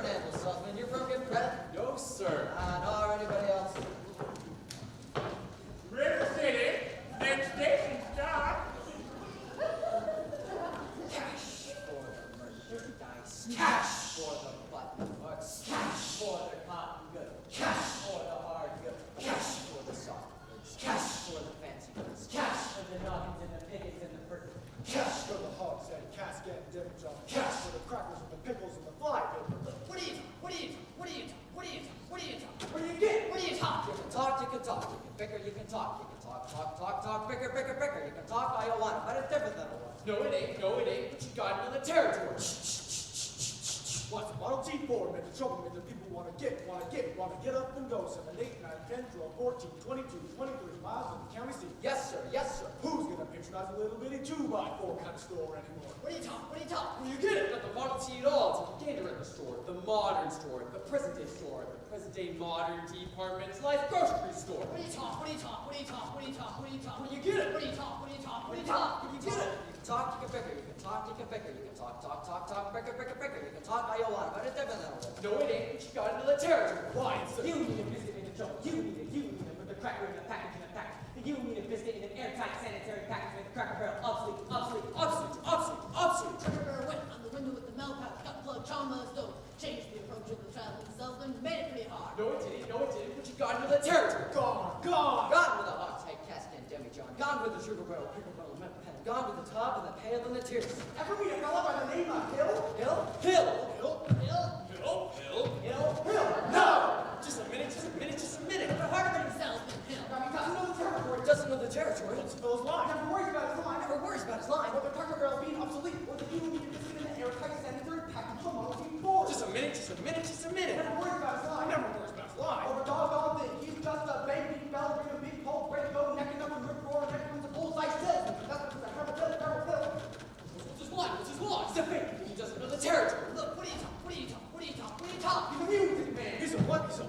an animal salesman. You're from Good Credit? No, sir. Nor anybody else. River City, next station stop. Cash for the merchandise. Cash for the button hooks. Cash for the cotton goods. Cash for the hard goods. Cash for the soft goods. Cash for the fancy goods. Cash for the noggins and the pickets and the perkins. Cash for the hogs and casket and dip jar. Cash for the crackers and the pickles and the fly paper. What do you talk? What do you talk? What do you talk? What do you talk? What do you talk? What do you get? What do you talk? You can talk, you can talk. You can bicker, you can talk. You can talk, bicker, bicker, bicker. You can talk all you want, but it's different than it was. No, it ain't. No, it ain't. But you got into the territory. What's the Model T for? Make the trouble, make the people want to get up and go. 7, 8, 9, 10, 12, 14, 22, 23 miles of the county seat. Yes, sir. Yes, sir. Who's gonna patronize a little bitty 2x4 kind of store anymore? What do you talk? What do you talk? Well, you get it. Not the Model T at all. It's a gator in the store. The modern store. The present day store. The present day modern department life grocery store. What do you talk? What do you talk? What do you talk? What do you talk? What do you talk? Well, you get it. What do you talk? What do you talk? What do you talk? You get it. You can talk, you can bicker. You can talk, you can bicker. You can talk, bicker, bicker, bicker. You can talk all you want, but it's different than it was. No, it ain't. But you got into the territory. Why? It's You need a biscuit in the trouble. You need it with the cracker in the package in the pack. You need a biscuit in an airtight sanitary package with the cracker barrel obsolete. Cracker barrel went on the window with the milk pouch, got plug trauma stove. Changed the approach of the traveling salesman, made it pretty hard. No, it didn't. No, it didn't. But you got into the territory. Gone! Gone with the hog tight casket and demijohn. Gone with the sugar barrel, pickle barrel, mint pen. Gone with the tub and the pail and the tears. Ever meet a fella by the name of Hill? Hill? No! Just a minute. The hard-hitting salesman, Hill. Doesn't know the territory. Doesn't know the territory. What's the fellow's line? Never worries about his line. Never worries about his line. Or the cracker barrel being obsolete. Or the you need a biscuit in an airtight sanitary package from Model T Ford. Just a minute. Never worries about his line. Never worries about his line. Or the doggone thing. He's just a baby fella with a big pole, break bone, necking up and rip roar, neck with a bullseye salesman. That's what the hell What's his line? He's a fake. He doesn't know the territory. Look, what do you talk? What do you talk? What do you talk? What do you talk? He's a music man. He's a what? He's a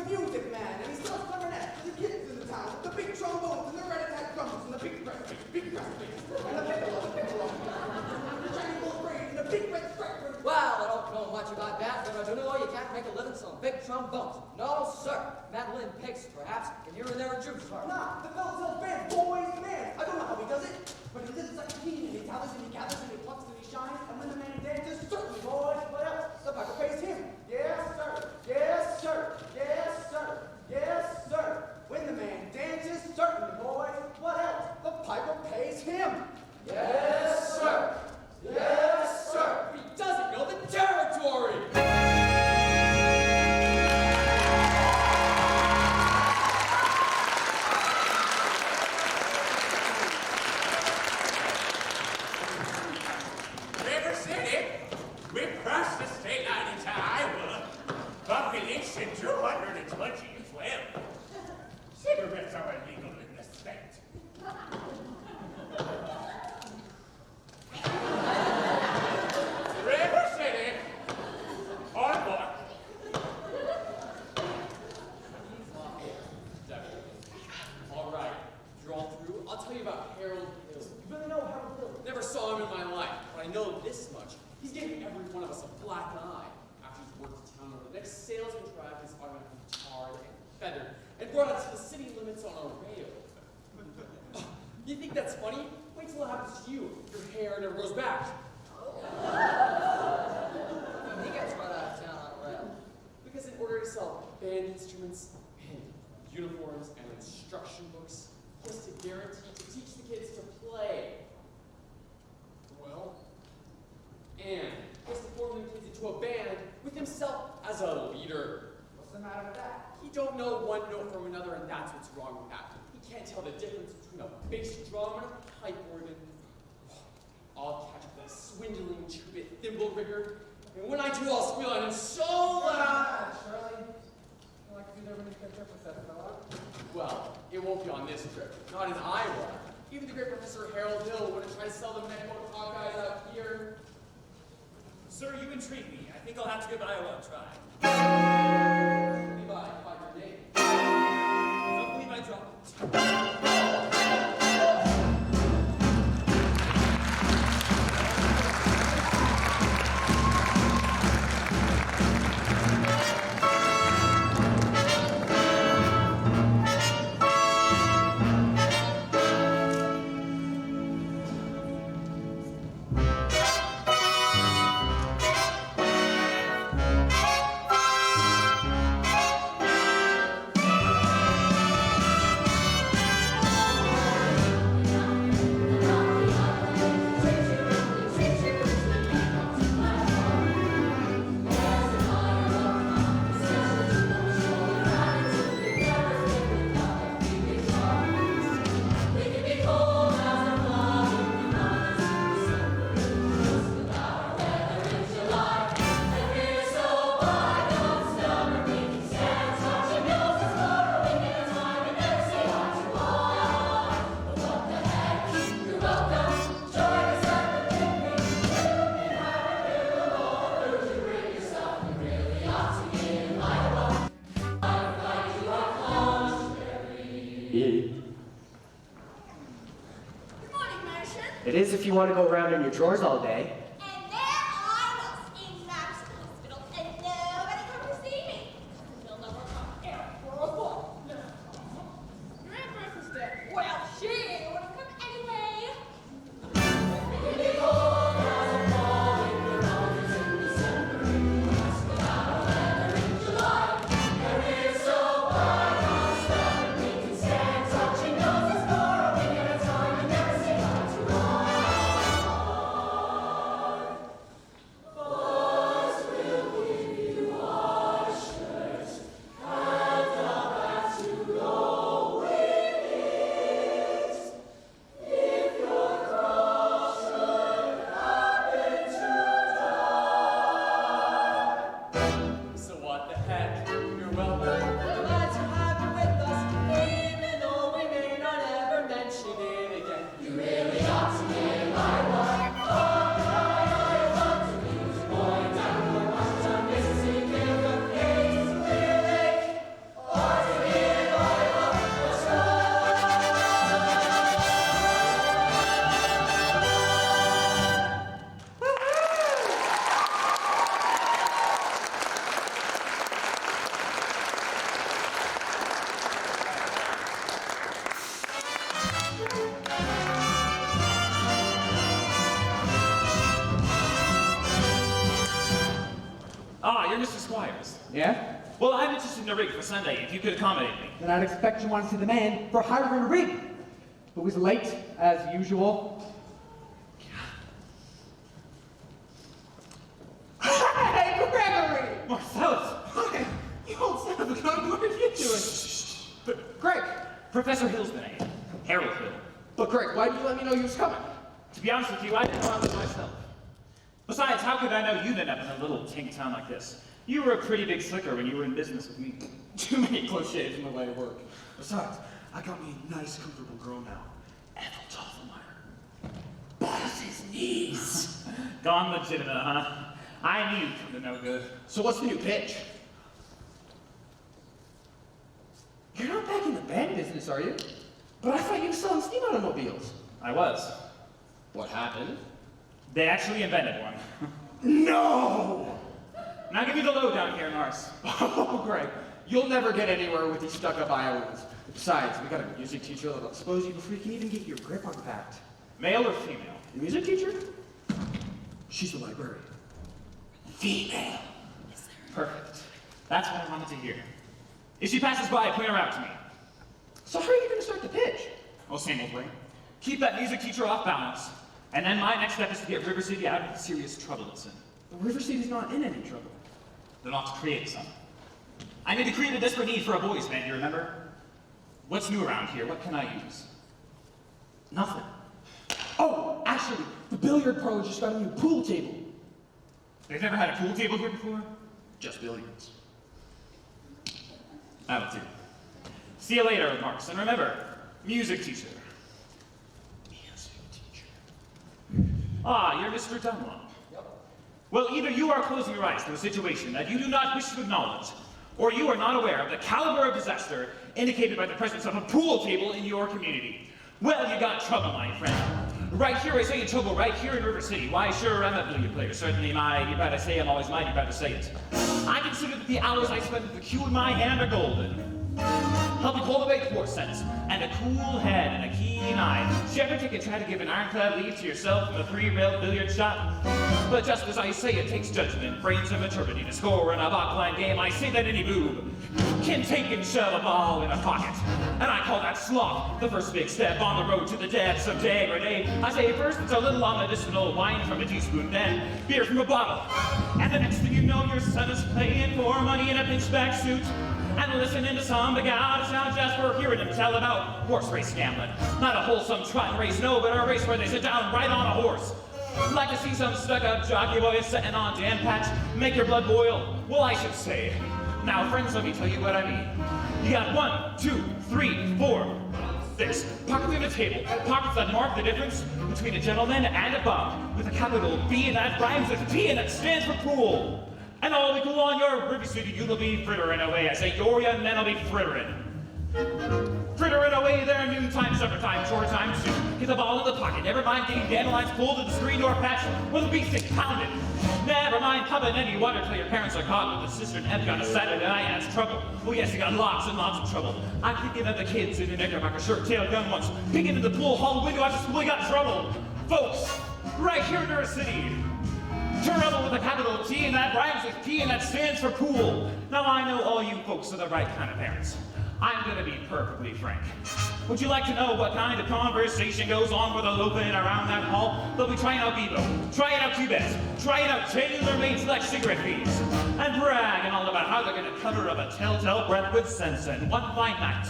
music man. And he sells clarinets to the kids in the town with the big trombones and the red-attack drums and the big breast bass, and the piccolo, the shiny gold braid and the big red stripe. Well, I don't know much about that, but I do know you can't make a living selling big trombones. No, sir. Mandolin picks, perhaps, and here and there a juice bar. Nah, the fella sells bands, boys and bands. I don't know how he does it, but he lives like a king and he gathers and he gathers and he plucks and he shines. And when the man dances, certainly, boys, what else? The piper pays him. Yes, sir. Yes, sir. Yes, sir. Yes, sir. When the man dances, certainly, boys, what else? The piper pays him. Yes, sir. Yes, sir. He doesn't know the territory. River City, we crossed the state line into Iowa. Population 212. Cigarettes are illegal in the state. River City, on board. All right, you're all through. I'll tell you about Harold Hill. You really know Harold Hill? Never saw him in my life, but I know this much. He's giving every one of us a black eye after he's worked the town over. The next salesman drive is automatically tarred and feathered and brought out to the city limits on a rail. You think that's funny? Wait till it happens to you. Your hair never grows back. He gets run out of town on a rail. Because in order to sell band instruments and uniforms and instruction books, he has to guarantee to teach the kids to play. Well, and he has to form the kids into a band with himself as a leader. What's the matter with that? He don't know one note from another, and that's what's wrong with that. He can't tell the difference between a bass drum and a pipe organ. I'll catch the swindling two-bit thimble rigger, and when I do, I'll squeal at him so loud. Shirley, I like to be there when you can trip with that fella. Well, it won't be on this trip, not in Iowa. Even the great Professor Harold Hill wouldn't try to sell the Medical Hawkeyes out here. Sir, you intrigue me. I think I'll have to give Iowa a try. Levi, by your name. Don't believe I dropped it. It is if you want to go around in your drawers all day. And there I was in Madison Hospital, and nobody come to see me. They'll never come here for a walk. No. Your Aunt Bertha's dead. Well, she would have come anyway. So what the heck? You're welcome. We're glad to have you with us, even though we may not ever mention it again. You really ought to be my wife. Ah, you're Mr. Squires. Yeah? Well, I'm interested in a rig for Sunday, if you could accommodate me. Then I'd expect you want to see the man for hiring a rig. Who was late, as usual. Hey, Gregory! Marcellus! Hi! You old son of a gun, what are you doing? Greg! Professor Hill's the name. Harold Hill. But Greg, why did you let me know you was coming? To be honest with you, I didn't know I was myself. Besides, how could I know you'd end up in a little tink town like this? You were a pretty big slicker when you were in business with me. Too many cliches in the way of work. Besides, I got me a nice, comfortable girl now. Ethel Toffelmeyer. Boss his knees. Gone legitimate, huh? I knew you'd come to no good. So what's the new pitch? You're not back in the band business, are you? But I thought you were selling steam automobiles. I was. What happened? They actually invented one. No! Now give me the lowdown here, Nars. Oh, Greg, you'll never get anywhere with these stuck-up Iowans. Besides, we got a music teacher that'll expose you before you can even get your grip unpacked. Male or female? The music teacher? She's the librarian. Female. Perfect. That's what I wanted to hear. If she passes by, point her out to me. So how are you going to start the pitch? Oh, same old way. Keep that music teacher off balance. And then my next step is to get River City out of the serious trouble it's in. The River City's not in any trouble. Then I'll have to create some. I need to create a desperate need for a boys' band, you remember? What's new around here? What can I use? Nothing. Oh, actually, the billiard parlor just got a new pool table. They've never had a pool table here before? Just billiards. That'll do. See you later, Marks. And remember, music teacher. Music teacher. Ah, you're Mr. Dunlop. Yep. Well, either you are closing your eyes to a situation that you do not wish to acknowledge, or you are not aware of the caliber of disaster indicated by the presence of a pool table in your community. Well, you got trouble, my friend. Right here, I say you trouble right here in River City. Why, sure, I'm a billiard player. Certainly, you better say I'm always mighty proud to say it. I consider that the hours I spend with the cue in my hand are golden. Help me cultivate 4 cents, and a cool head and a keen eye. Did you ever take a try to give an ironclad lead to yourself from a 3-rail billiard shot? But just as I say it takes judgment, brains, and maturity to score in a backline game, I say that any boob can take and shove a ball in a pocket. And I call that sloth, the first big step on the road to the depths of degradation. I say first it's a little on medicinal wine from a teaspoon, then beer from a bottle. And the next thing you know, your son is playing for money in a pinchback suit. And listening to some big out of town just for hearing him tell about horse race gambling. Not a wholesome trotting race, no, but a race where they sit down right on a horse. Like to see some stuck-up jockey boy sitting on Dan Patch, make your blood boil. Well, I should say. Now, friends, let me tell you what I mean. You got 1, 2, 3, 4, 6 pockets in a table. Pockets that mark the difference between a gentleman and a bum, with a capital B that rhymes with P and that stands for pool. And all be cool on your River City, you'll be frittering away. I say your young men will be frittering. Frittering away their noontime, suppertime, chore time too. Get the ball in the pocket, never mind getting dandelions pulled to the screen door patch with a beefsteak pounded. Never mind pumping any water till your parents are caught with a sister and Epic on a Saturday night and it's trouble. Oh yes, you got lots and lots of trouble. I'm thinking of the kids in the knickerbocker shirt-tailed young ones peeking into the pool hall window after school. You got trouble. Folks, right here in our city. Trouble with a capital T, and that rhymes with P, and that stands for pool. Now I know all you folks are the right kind of parents. I'm gonna be perfectly frank. Would you like to know what kind of conversation goes on with a loafing around that hall? They'll be trying out Bebo, trying out Cubes, trying out tailor-made select cigarette fees, and bragging all about how they're gonna cover up a telltale breath with sense, and one fine night,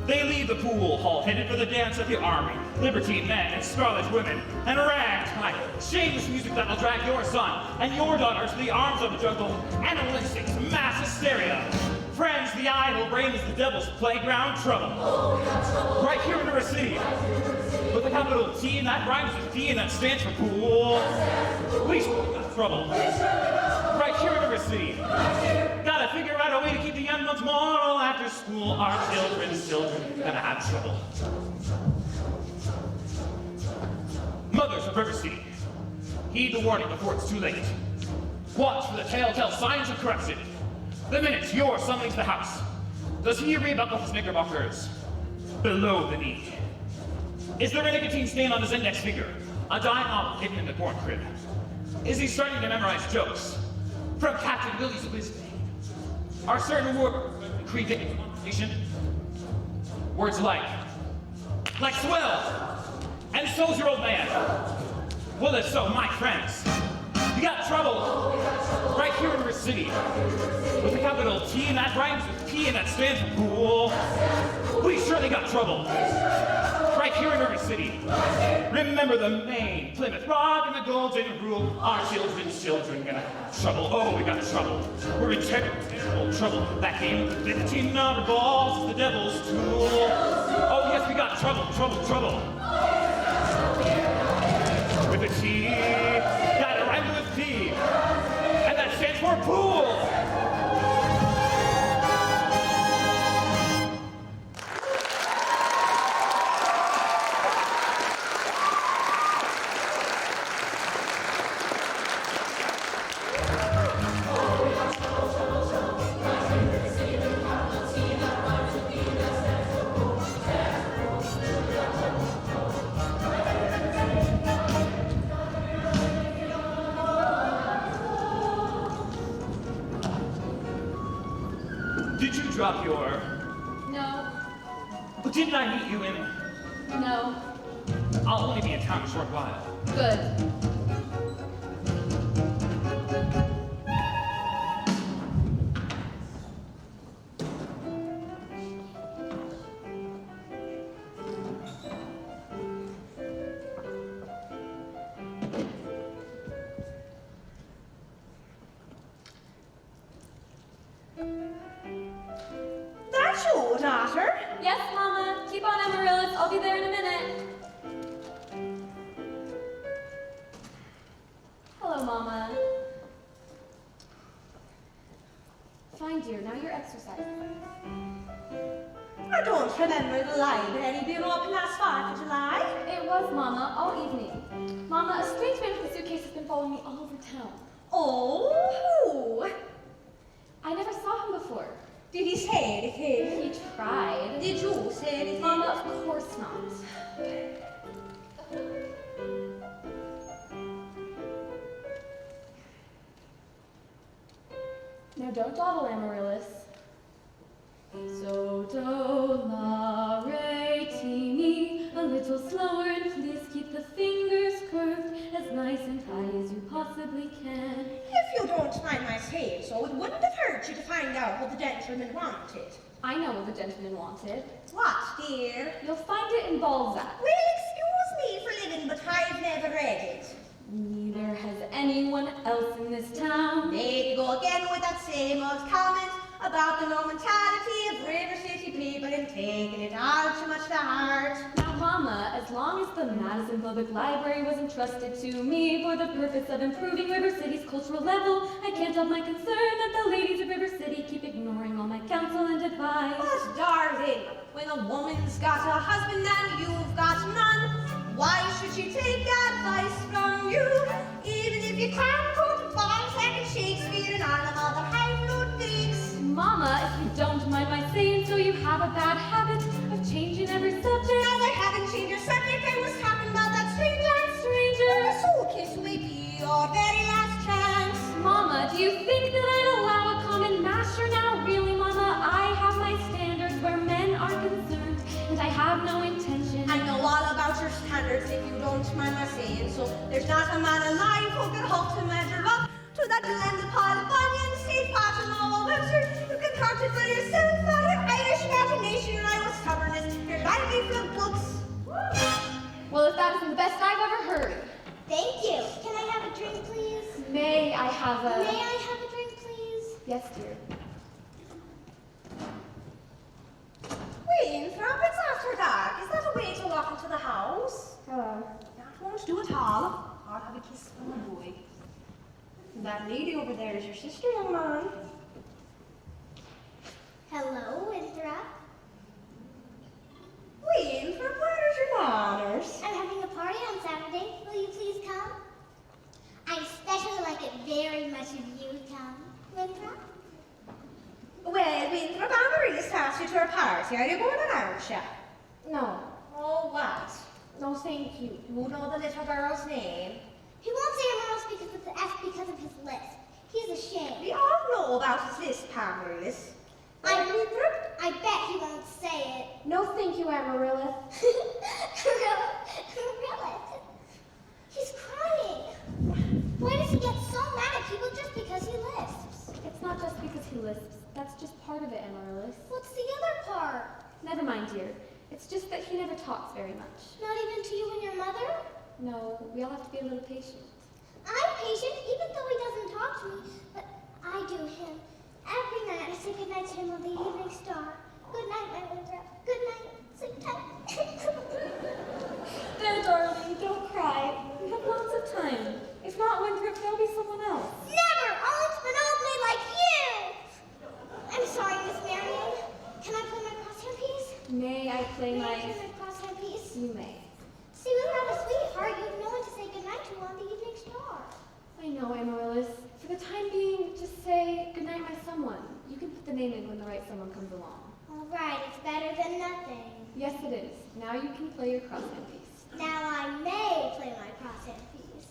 they leave the pool hall headed for the dance of the army, libertine men and scarlet women, and ragtime, shameless music that'll drag your son and your daughter to the arms of the jungle, animalistics, mass hysteria. Friends, the idle brain is the devil's playground trouble. Right here in our city, with a capital T, and that rhymes with P, and that stands for pool. We got trouble. Right here in our city. Gotta figure out a way to keep the young ones moral after school. Our children's children gonna have trouble. Mothers of River City, heed the warning before it's too late. Watch for the telltale signs of corruption. The minute your son leaves the house, does he rebuckle his knickerbockers below the knee? Is there a nicotine stain on his index finger? A dime novel hidden in the corn crib? Is he starting to memorize jokes from Captain Willie's wisdom? Are certain words creeping into conversation? Words like swell, and so's your old man. Well, if so, my friends, you got trouble right here in our city with a capital T, and that rhymes with P, and that stands for pool. We surely got trouble right here in our city. Remember the Maine, Plymouth Rock, and the Golden Rule. Our children's children gonna have trouble. Oh, we got trouble. We're in terrible trouble. That game with the 15 number balls is the devil's tool. Oh yes, we got trouble. With a T, gotta rhyme with P, and that stands for pool. Did you drop your... No. But didn't I meet you in... No. I'll only be in town a short while. Good. That's your daughter. Yes, Mama. Keep on, Amaryllis. I'll be there in a minute. Hello, Mama. Fine, dear. Now you're exercising. I don't remember the library being open last 4th of July. It was, Mama, all evening. Mama, a strange man with a suitcase has been following me all over town. Oh, who? I never saw him before. Did he say anything? He tried. Did you say anything? Mama, of course not. Now don't dawdle, Amaryllis. So do la re ti mi, a little slower, and please keep the fingers curved as nice and high as you possibly can. If you don't mind my saying so, it wouldn't have hurt you to find out what the gentleman wanted. I know what the gentleman wanted. What, dear? You'll find it in Balzac. Well, excuse me for living, but I've never read it. Neither has anyone else in this town. There you go again with that same old comment about the low mentality of River City people and taking it all too much to heart. Now, Mama, as long as the Madison Public Library was entrusted to me for the purpose of improving River City's cultural level, I can't help my concern that the ladies of River City keep ignoring ignoring all my counsel and advice. But darling, when a woman's got a husband and you've got none, why should she take advice from you? Even if you can't quote Balzac and Shakespeare and all of other high-flown things. Mama, if you don't mind my saying so, you have a bad habit of changing every subject. Now I haven't changed your subject, I was talking about that stranger. A soul kiss may be your very last chance. Mama, do you think that I'd allow a common masher now? Really, Mama, I have my standards where men are concerned, and I have no intention. I know all about your standards if you don't mind my saying so. There's not a man alive who can hope to measure up to that blend of Paul Bunyan, Steve Patton, or Webster. You can count it for yourself by your Irish imagination and Irish stubbornness, your lively flip books. Well, if that isn't the best I've ever heard. Thank you. Can I have a drink, please? May I have a... May I have a drink, please? Yes, dear. Winthrop, it's after dark. Is that a way to walk into the house? That won't do at all. I'll have a kiss from the boy. That lady over there is your sister, young man. Hello, Winthrop. Winthrop, where's your manners? I'm having a party on Saturday. Will you please come? I especially like it very much if you would come, Winthrop. Well, Winthrop, Amaryllis asked you to her party. Are you going on, aren't you? No. Oh, what? No, thank you. You know the little girl's name? He won't say Amaryllis because of the F because of his lisp. He's ashamed. We all know about his lisp, Amaryllis. Winthrop? I bet he won't say it. No, thank you, Amaryllis. Amaryllis. He's crying. Why does he get so mad at people just because he lisps? It's not just because he lisps. That's just part of it, Amaryllis. What's the other part? Never mind, dear. It's just that he never talks very much. Not even to you and your mother? No, we all have to be a little patient. I'm patient, even though he doesn't talk to me, but I do him. Every night I say goodnight to him on the evening star. Good night, my Winthrop. Good night. Sleep tight. There, darling, don't cry. We have lots of time. If not Winthrop, there'll be someone else. Never! I'll ugly like you! I'm sorry, Miss Marian. Can I play my crosshair piece? May I play May my... I play my crosshair piece? You may. See, without a sweetheart, you have no one to say goodnight to on the evening star. I know, Amaryllis. For the time being, just say goodnight, my someone. You can put the name in when the right someone comes along. All right, it's better than nothing. Yes, it is. Now you can play your crosshair piece. Now I may play my crosshair piece.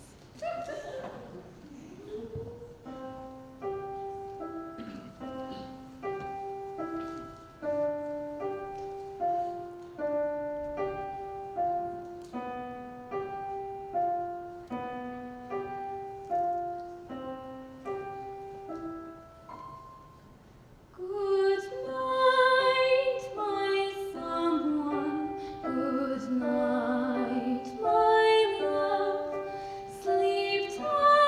Good night, my love. Sleep tight.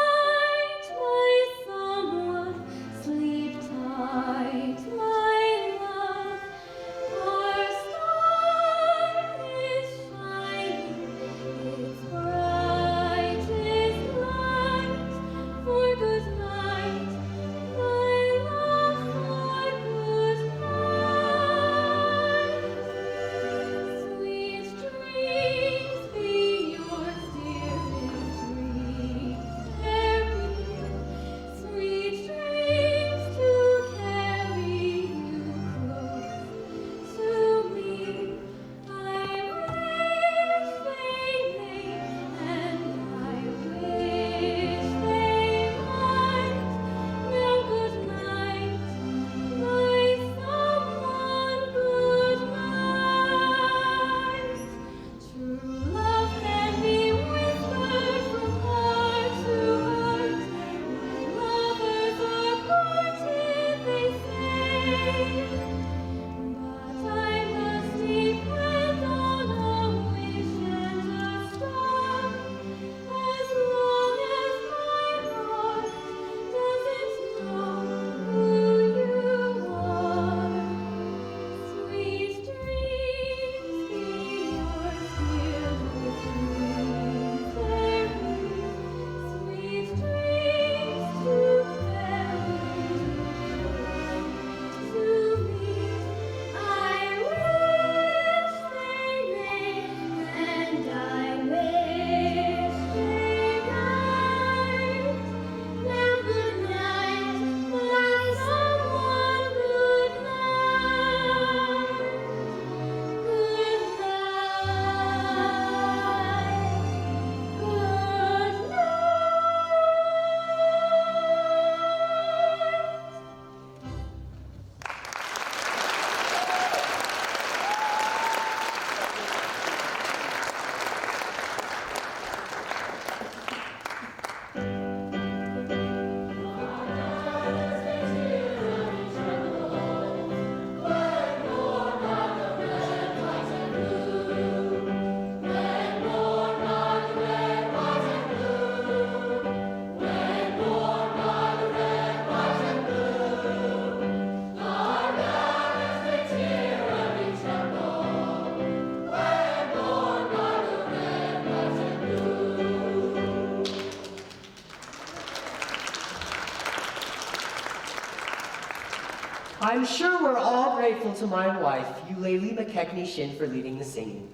I'm sure we're all grateful to my wife, Eulalie McKechnie Shin, for leading the singing.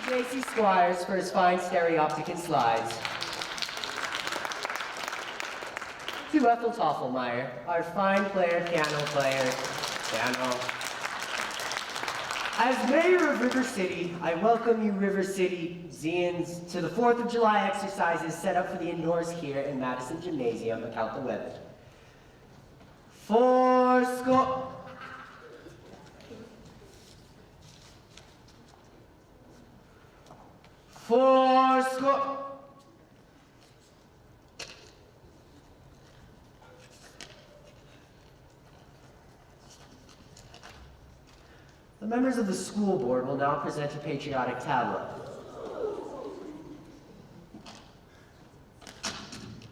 J.C. Squires for his fine stereoptic and slides. To Ethel Toffelmeyer, our fine piano player. As mayor of River City, I welcome you River City-zians to the 4th of July exercises set up for the indoors here in Madison Gymnasium. Account the weather. Fourscore. The members of the school board will now present a patriotic tableau.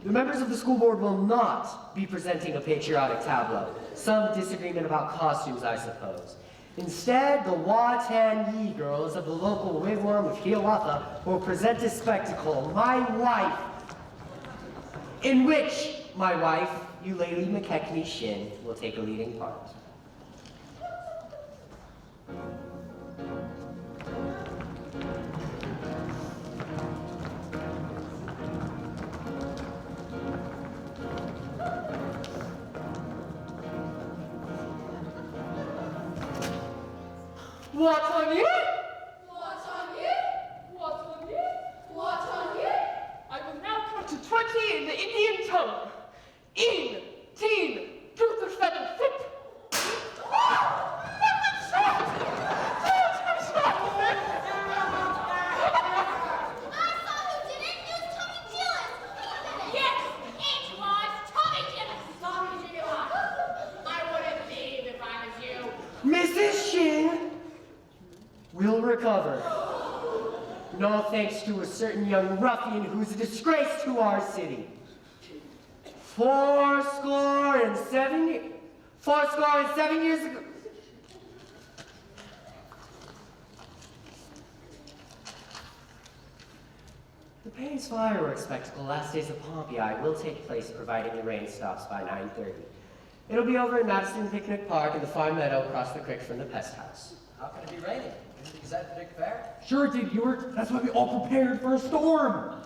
The members of the school board will not be presenting a patriotic tableau. Some disagreement about costumes, I suppose. Instead, the Watan Yi girls of the local wigwam of Hiawatha will present a spectacle, My Wife, in which my wife, Eulalie McKechnie Shin, will take a leading part. What's on you? What's on you? What's on you? What's on you? I will now count to 20 in the Indian tongue. In, teen, truth or seven, sit. Mrs. Shin will recover. No thanks to a certain young ruffian who's a disgrace to our city. 4 and 7 years ago. The Payne's fireworks spectacle, last days of Pompeii, will take place providing the rain stops by 9:30. It'll be over at Madison Picnic Park in the farm meadow across the creek from the pest house. How can it be raining? Isn't the Gazette predict fair? Sure it did, Ewart. That's why we all prepared for a storm.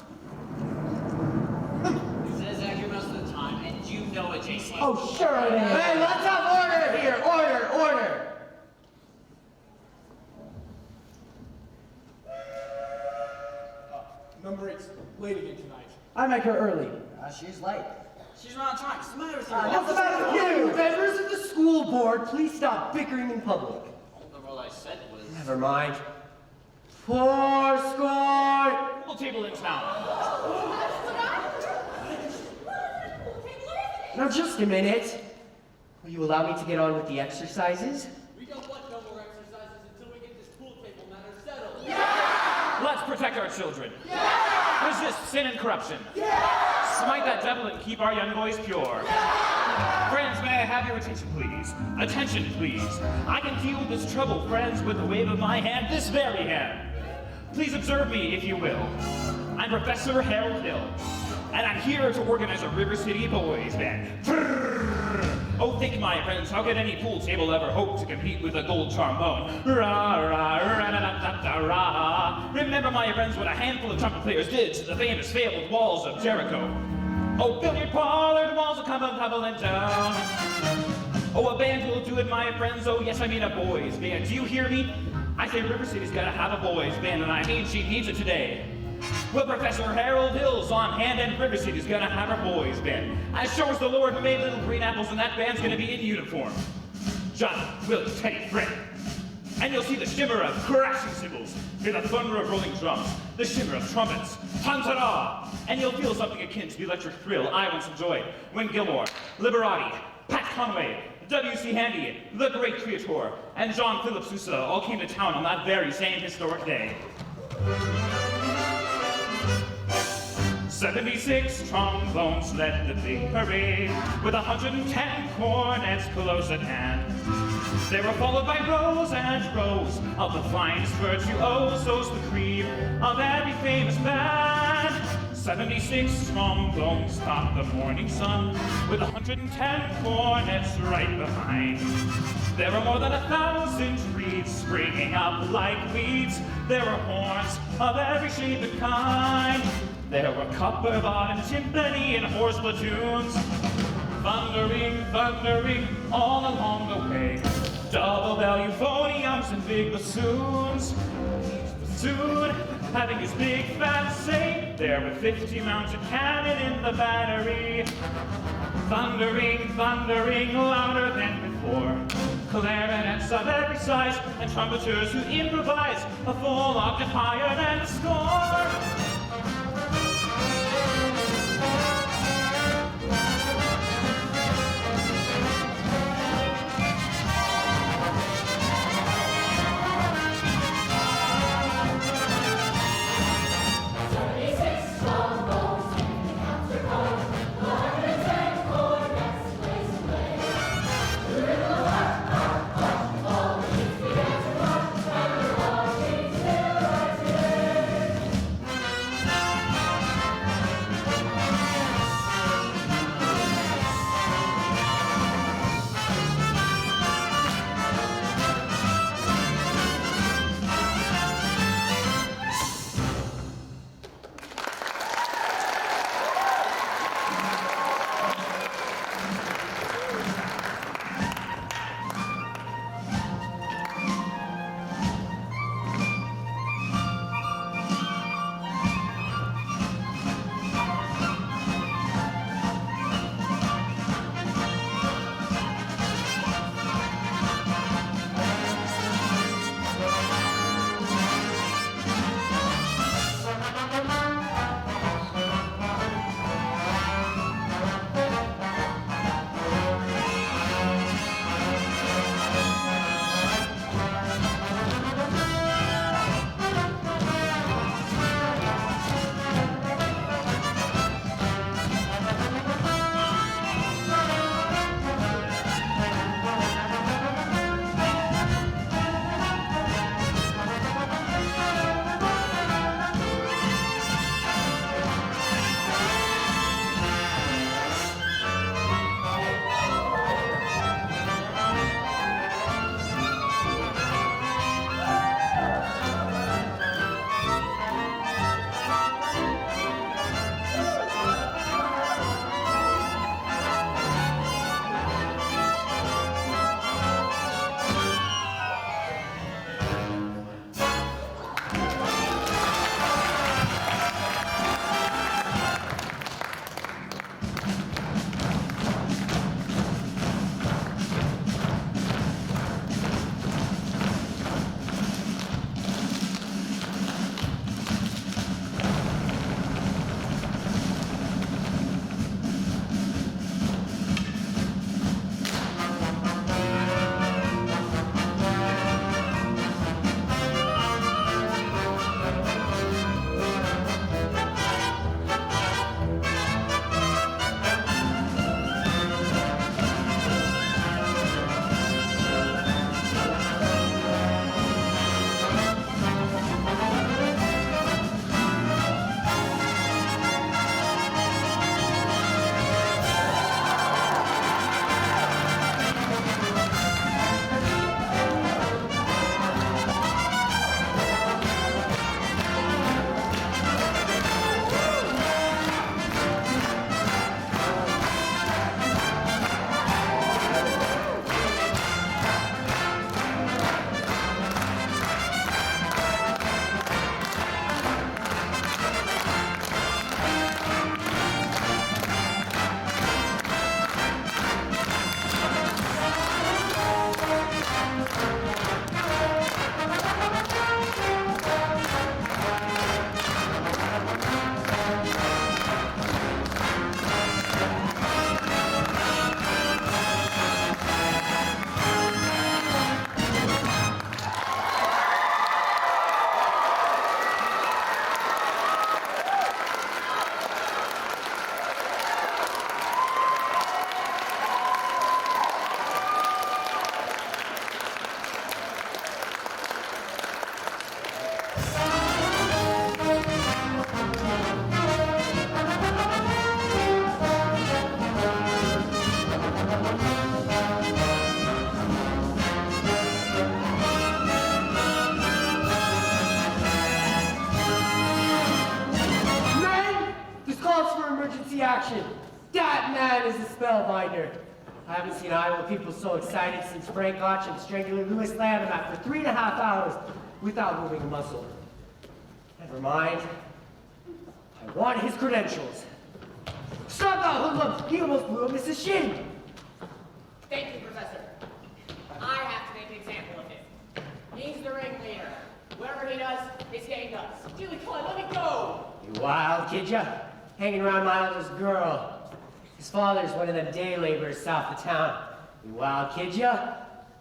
It says accurate most of the time, and you know it, Jason. Oh, sure it is. Hey, let's have order here. Order. Number 8's late again tonight. I make her early. She's late. She's around time. What's the matter with you? What's the matter with you? Members of the school board, please stop bickering in public. All I said was... Never mind. 4 score. Pool table in town. Now just a minute. Will you allow me to get on with the exercises? We don't want no more exercises until we get this pool table matter settled. Let's protect our children. Resist sin and corruption. Smite that devil and keep our young boys pure. Friends, may I have your attention, please? Attention, please. I can deal with this trouble, friends, with the wave of my hand, this very hand. Please observe me, if you will. I'm Professor Harold Hill, and I'm here to organize a River City boys band. Oh, think, my friends, how could any pool table ever hope to compete with a gold trombone? Ra-ra-ra-ra-ra-ra-ra. Remember, my friends, what a handful of trumpet players did to the famous fabled walls of Jericho. Oh, billiard parlor walls will come tumbling down. Oh, a band will do it, my friends. Oh, yes, I mean a boys band. Do you hear me? I say River City's gotta have a boys band, and I mean she needs it today. Well, Professor Harold Hill's on hand, and River City's gonna have her boys band. As sure as the Lord who made little green apples, and that band's gonna be in uniform. Johnny, Willie, Teddy, Fred. And you'll see the shimmer of crashing cymbals, hear the thunder of rolling drums, the shimmer of trumpets, tantara, and you'll feel something akin to the electric thrill I once enjoyed when Gilmore, Liberati, Pat Conway, W.C. Handy, the great Creator, and John Philip Sousa all came to town on that very same historic day. 76 trombones led the big parade, with 110 cornets close at hand. They were followed by rows and rows trombones of the finest virtuosos, the cream of every famous band. 76 trombones stop the morning sun, with 110 cornets right behind. There are more than 1,000 reeds springing up like weeds. There are horns of every shape and kind. There were copper-bottomed timpani and horse platoons, thundering, thundering all along the way. Double-bell euphoniums and big bassoons. Each bassoon having his big fat say. There were 50 mounted cannon in the battery, thundering, thundering louder than before. Clarinets of every size and trumpeters who improvise a full octave higher than the score. action. That man is a spellbinder. I haven't seen Iowa people so excited since Frank Gotch stranguled Louis Lanham for 3.5 hours without moving a muscle. Never mind. I want his credentials. Stop that hoodlum! He almost blew up Mrs. Shin. Thank you, Professor. I have to make an example of him. He's the ringleader. Whatever he does, his gang does. Julie, come on, let me go! You wild kid ya? Hanging around my oldest girl. His father's one of them day laborers south of town. You wild kid ya?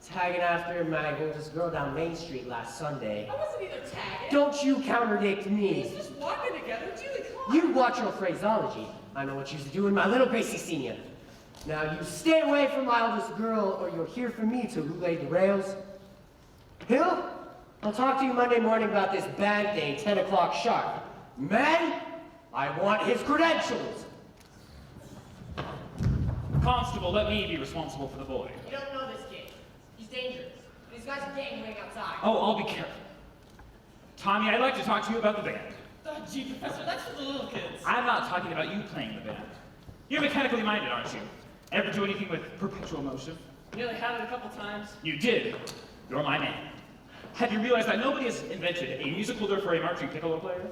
Tagging after my oldest girl down Main Street last Sunday. I wasn't either tagging. Don't you contradict me. He's just walking together. Julie, come on. You watch your phraseology. I know what you're doing, my little Gracie Senior. Now you stay away from my oldest girl, or you'll hear from me to who laid the rails. Hill, I'll talk to you Monday morning about this band thing, 10 o'clock sharp. Man, I want his credentials. Constable, let me be responsible for the boy. You don't know this kid. He's dangerous. These guys are gang waiting outside. Oh, I'll be careful. Tommy, I'd like to talk to you about the band. Gee, Professor, that's for the little kids. I'm not talking about you playing the band. You're mechanically minded, aren't you? Ever do anything with perpetual motion? Nearly had it a couple times. You did. You're my man. Have you realized that nobody has invented a music holder for a marching piccolo player?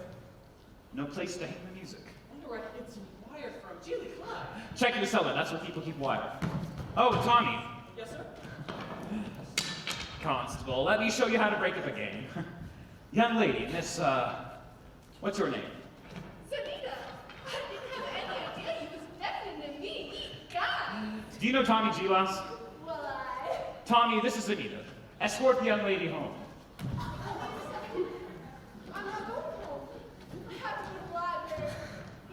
No place to hang the music. I wonder where I hid some wire from. Julie, come on. Check your cellar, that's where people keep wire. Oh, Tommy. Yes, sir? Constable, let me show you how to break up a game. Young lady, Miss, what's your name? Zanita, I didn't have any idea he was deafening to me. God. Do you know Tommy Gilas? Well, I... Tommy, this is Anita. Escort the young lady home. I'm not going home. I have to go to the library.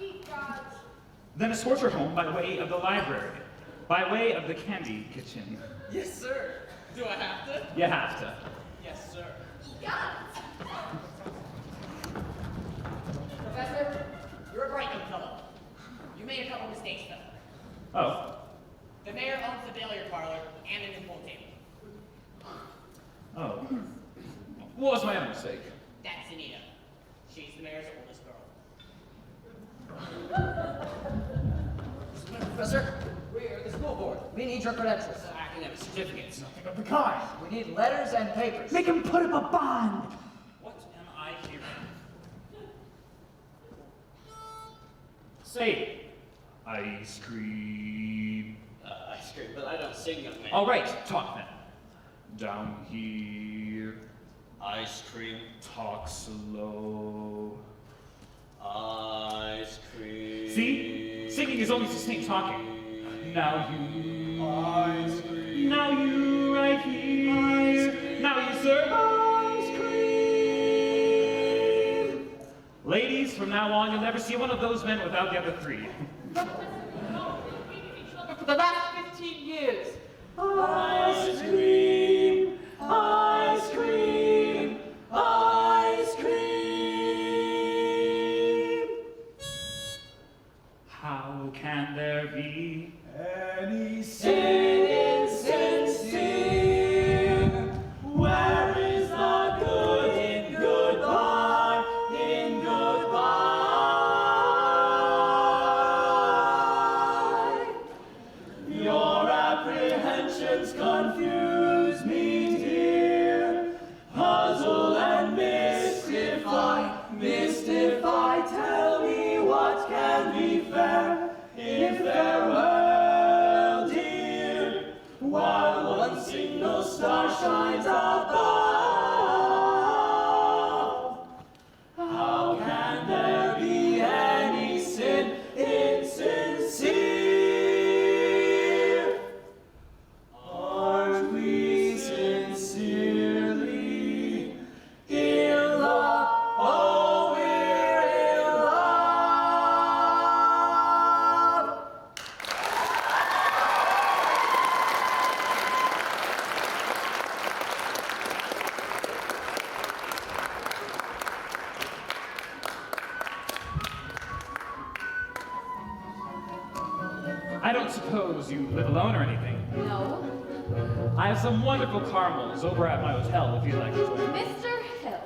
Eat gods. Then escort her home by way of the library. By way of the candy kitchen. Yes, sir. Do I have to? You have to. Yes, sir. Eat gods. Professor, you're a bright young fellow. You made a couple mistakes, though. Oh. The mayor owns the billiard parlor and an pool table. Oh. What was my other mistake? That's Anita. She's the mayor's oldest girl. Professor, we're the school board. We need your credentials. Academic certificates. Nothing of the kind. We need letters and papers. Make him put up a bond. What am I hearing? Say, ice cream. Ice cream, but I don't sing, young man. All right, talk then. Down here. Ice cream. Talk slow. Ice cream. See? Singing is only sustained talking. Now you. Ice cream. Now you right here. Now you serve ice cream. Ladies, from now on, you'll never see one of those men without the other three. For the last 15 years. Ice cream. Ice cream. Ice cream. How can there be Any sin insincere? Where is the good in goodbye? In goodbye. Your apprehensions confuse me, dear. Puzzle and mystify. Tell me what can be fair. If farewell, dear, while one single star shines above, how can there be any sin insincere? Aren't we sincerely in love? Oh, we're in love. I don't suppose you live alone or anything. No. I have some wonderful caramels over at my hotel if you'd like to join. Mr. Hill.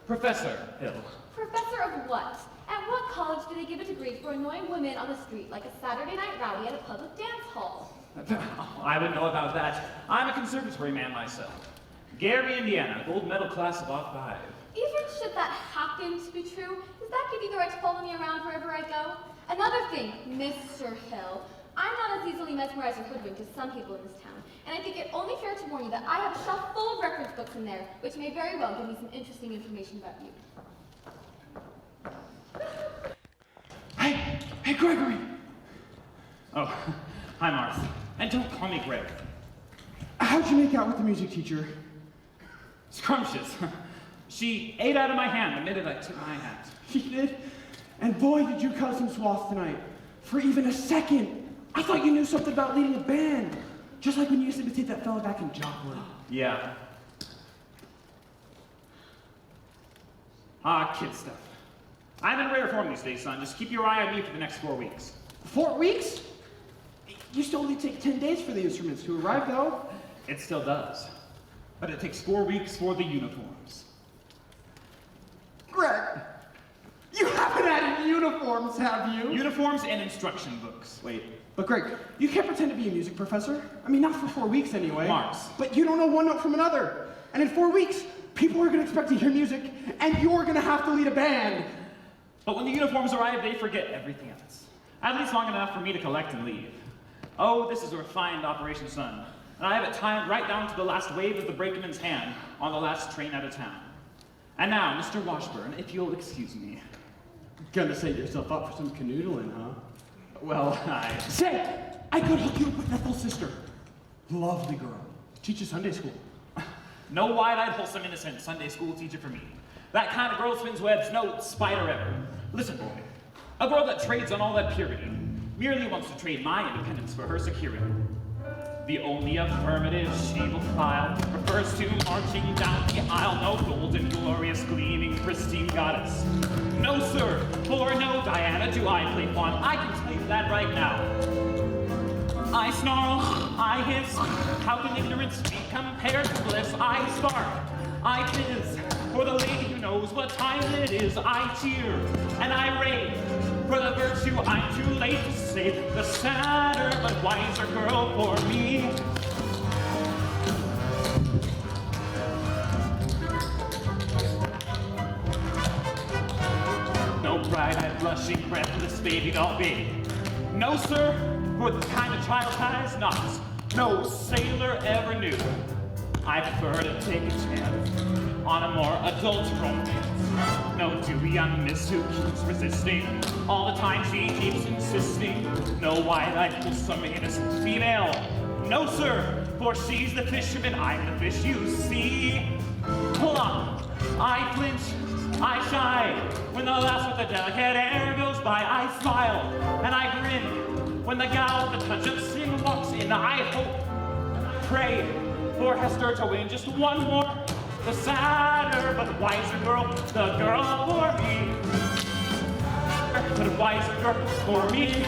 Professor Hill. Professor of what? At what college do they give a degree for annoying women on the street like a Saturday night rowdy at a public dance hall? I would know about that. I'm a conservatory man myself. Gary, Indiana, gold medal class of '05. Even should that happen to be true, does that give you the right to follow me around wherever I go? Another thing, Mr. Hill, I'm not as easily mesmerized or hoodwinked as some people in this town, and I think it only fair to warn you that I have a shelf full of reference books in there, which may very well give me some interesting information about you. Hey, Gregory! Oh, hi, Martha. And don't call me Greg. How'd you make out with the music teacher? Scrumptious. She ate out of my hand the minute I took my hat. She did? And boy, did you cut some swath tonight. For even a second, I thought you knew something about leading a band. Just like when you used to imitate that fella back in Jockwood. Yeah. Kid stuff. I'm in rare form these days, son. Just keep your eye on me for the next 4 weeks. 4 weeks? Used to only take 10 days for the instruments to arrive, though. It still does. But it takes 4 weeks for the uniforms. Greg, you haven't had any uniforms, have you? Uniforms and instruction books. Wait, but Greg, you can't pretend to be a music professor. I mean, not for 4 weeks anyway. Mars. But you don't know one note from another. And in 4 weeks, people are going to expect to hear music, and you're going to have to lead a band. But when the uniforms arrive, they forget everything else. At least long enough for me to collect and leave. Oh, this is a refined operation, son. And I have it timed right down to the last wave of the brakeman's hand on the last train out of town. And now, Mr. Washburn, if you'll excuse me. Gonna set yourself up for some canoodling, huh? Well, Say, I could hook you up with Ethel's sister. Lovely girl. Teaches Sunday school. No wide-eyed, wholesome, innocent Sunday school teacher for me. That kind of girl spins webs, no spider ever. Listen, boy. A girl that trades on all that purity merely wants to trade my independence for her security. The only affirmative she will file refers to marching down the aisle. No golden, glorious, gleaming, pristine goddess. No, sir, for no Diana do I play fawn. I can tell you that right now. I snarl, I hiss. How can ignorance be compared to bliss? I spark, I fizz. For the lady who knows what time it is, I cheer and I rave. For the virtue I'm too late to say, the sadder but wiser girl for me. No bright-eyed, blushing, breathless baby doll baby. No, sir, for the kind of child ties knots no sailor ever knew. I prefer to take a chance on a more adult romance. No dewy young miss who keeps resisting all the time she keeps insisting. No wide-eyed, wholesome, innocent female. No, sir, for she's the fisherman, I'm the fish you see. Plump, I flinch, I shy. When the lass with the delicate air goes by, I smile and I grin. When the gal with the touch of sin walks in, I hope, pray for Hester to win just one more. The sadder but wiser girl, the girl for me. But wiser girl for me.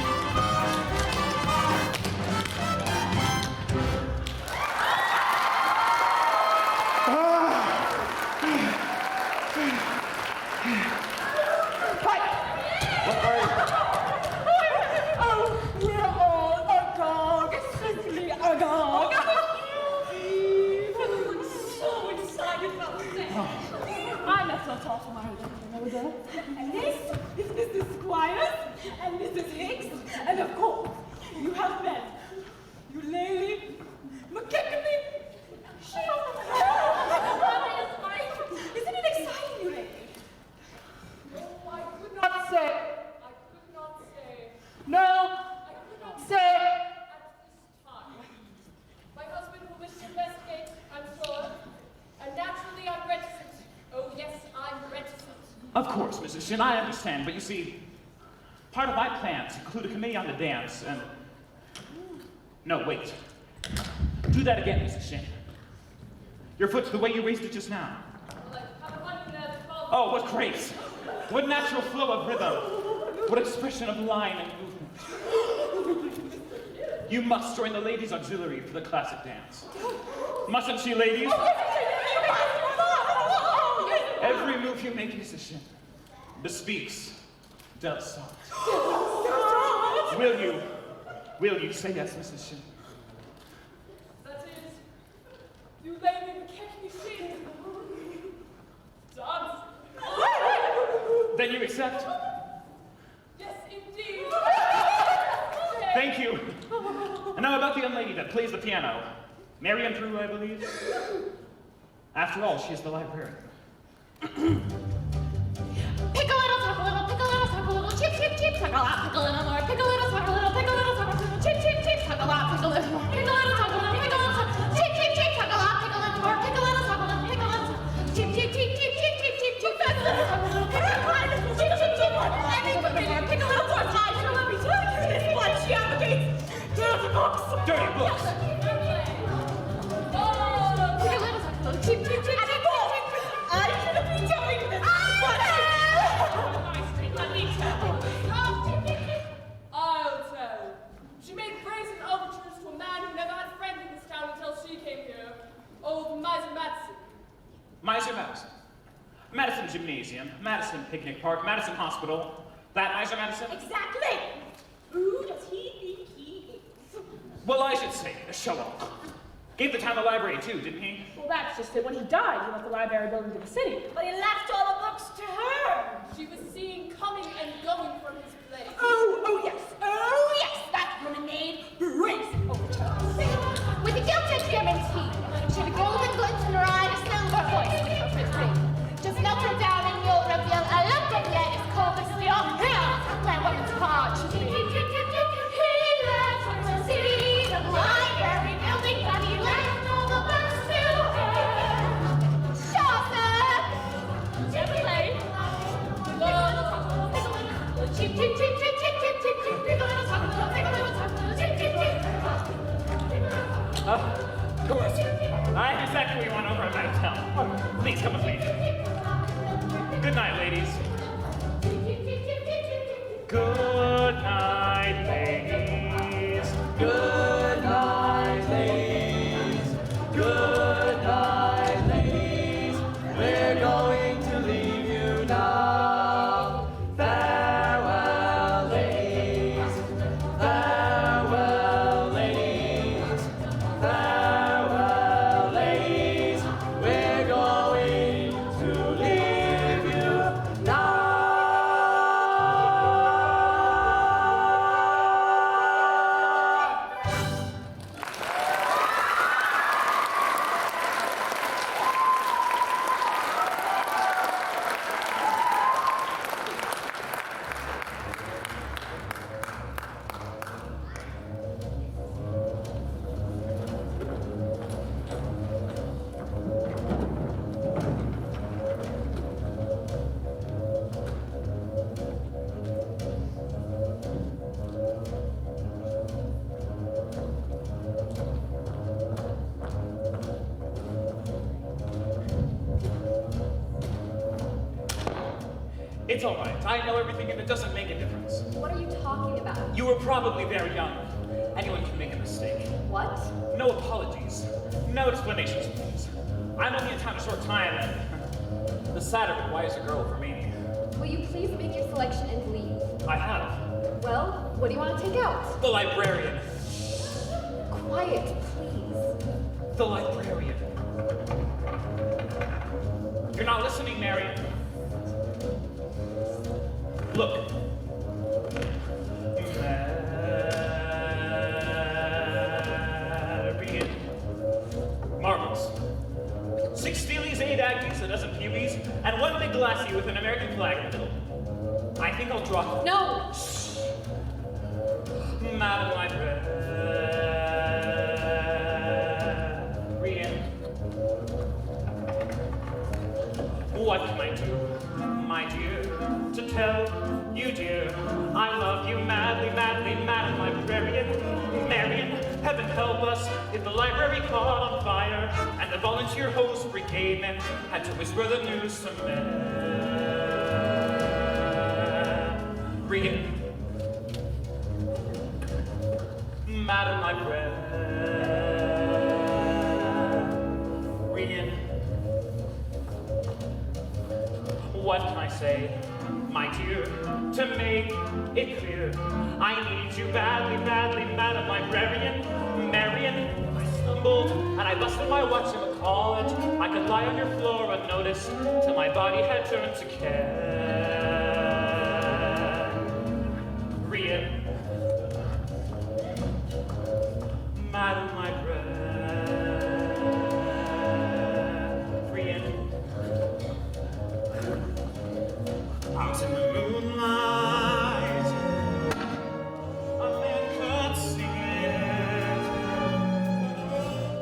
And this is Mrs. Squires and Mrs. Hicks, and of course, you have men. You lady, McKechnie, Isn't it exciting, you lady? No, I could not say. I could not say. No, I could not say. At this time, my husband will wish to investigate, I'm sure, and naturally I'm reticent. Oh yes, I'm reticent. Of course, Mrs. Shin, I understand, but you see, part of my plans include a committee on the dance, and... No, wait. Do that again, Mrs. Shin. Your foot's the way you raised it just now. Oh, what grace! What natural flow of rhythm! What expression of line and movement! You must join the ladies' auxiliary for the classic dance. Mustn't she, ladies? Every move you make, Mrs. Shin, bespeaks Does not. Will you say yes, Mrs. Shin? That is, you lay me the cake machine. Dance. Then you accept? Yes, indeed. Thank you. And now about the young lady that plays the piano. Marian Paroo, I believe. After all, she is the librarian. Pick a little, talk a little, pick a little, talk a little, chip, chip, chip, talk a lot, pick a little more, pick a little, talk a little, pick a little, talk a little, chip, chip, chip, talk a lot, pick a little more, pick a little, talk a little, pick a little, talk, chip, chip, chip, talk a lot, pick a little more, pick a little, talk a little, pick a little, chip, chip, chip, chip, chip, chip, chip, chip, fast, talk a little, pick a little, chip, chip, chip, pick a little more, time, pick a little, this blood, she advocates, dirty books. Dirty books. Oh, pick a little, talk a little, chip, chip, chip, chip, I shouldn't be telling this. Let me tell. I'll tell. She made brazen overtures to a man who never had a friend in this town until she came here. Old Miser Madison. Miser Madison. Madison Gymnasium, Madison Picnic Park, Madison Hospital. That Miser Madison? Exactly. Who does he think he is? Well, I should say, a show-off. Gave the town the library too, didn't he? Well, that's just it. When he died, he left the library building to the city. But he left all the books to her. She was seen coming and going from his place. Oh yes, that woman made brazen overtures. With a gilded guarantee, she had a golden glint in her eye and a silver voice with her perfect ring. Just melt her down and you'll reveal a lump that yet is cold as steel. Here, my woman's heart. He left to see the library building, but he left all the books to her. Chaucer! Gently. Chip, chip, chip, chip, chip, chip, chip, chip. Pick a little, talk a little, pick a little, talk a little, chip, chip, chip. Of course. I have exactly what you want over. I'm out of town. Please come with me. Good night, ladies. Good night, ladies. Good night, ladies. Good night, ladies. We're going to leave you now. Farewell, ladies. Farewell, ladies. Farewell, ladies. We're going to leave you now. It's all right. I know everything and it doesn't make a difference. What are you talking about? You were probably very young. Anyone can make a mistake. What? No apologies. No explanations, please. I'm only in town a short time and the sadder but wiser girl for me. Will you please make your selection and leave? I have. Well, what do you want to take out? The librarian. Quiet, please. The librarian. You're not listening, Marian. Look. Marian. Marbles. 6 steelies, 8 aggies, a dozen pewees, and 1 big glassy with an American flag in the middle. I think I'll drop. No! Shh. Madam Librarian. What can I do, my dear, to tell you, dear? I love you madly, madly, Madam Librarian. Marian, heaven help us if the library caught on fire and the volunteer hose brigade men had to whisper the news to Marian. Madam Librarian. What can I say? my dear, to make it clear, I need you badly, badly, Madam Librarian, Marian. I stumbled and I busted my whatchamacallit. I could lie on your floor unnoticed till my body had turned to carrion. Madam Librarian. Out in the moonlight, a man could sing it.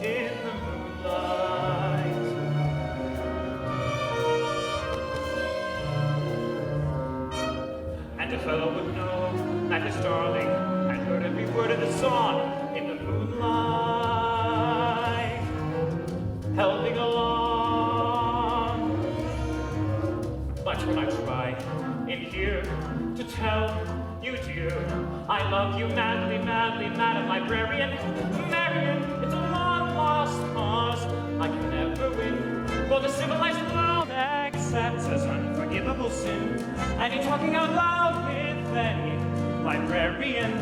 In the moonlight, and a fellow would know that his darling had heard every word of the song. In the moonlight, helping along. But when I try in here to tell you, dear, I love you madly, madly, Madam Librarian, Marian, it's a long lost cause. I can never win, for the civilized world accepts as unforgivable sin any talking out loud with any librarian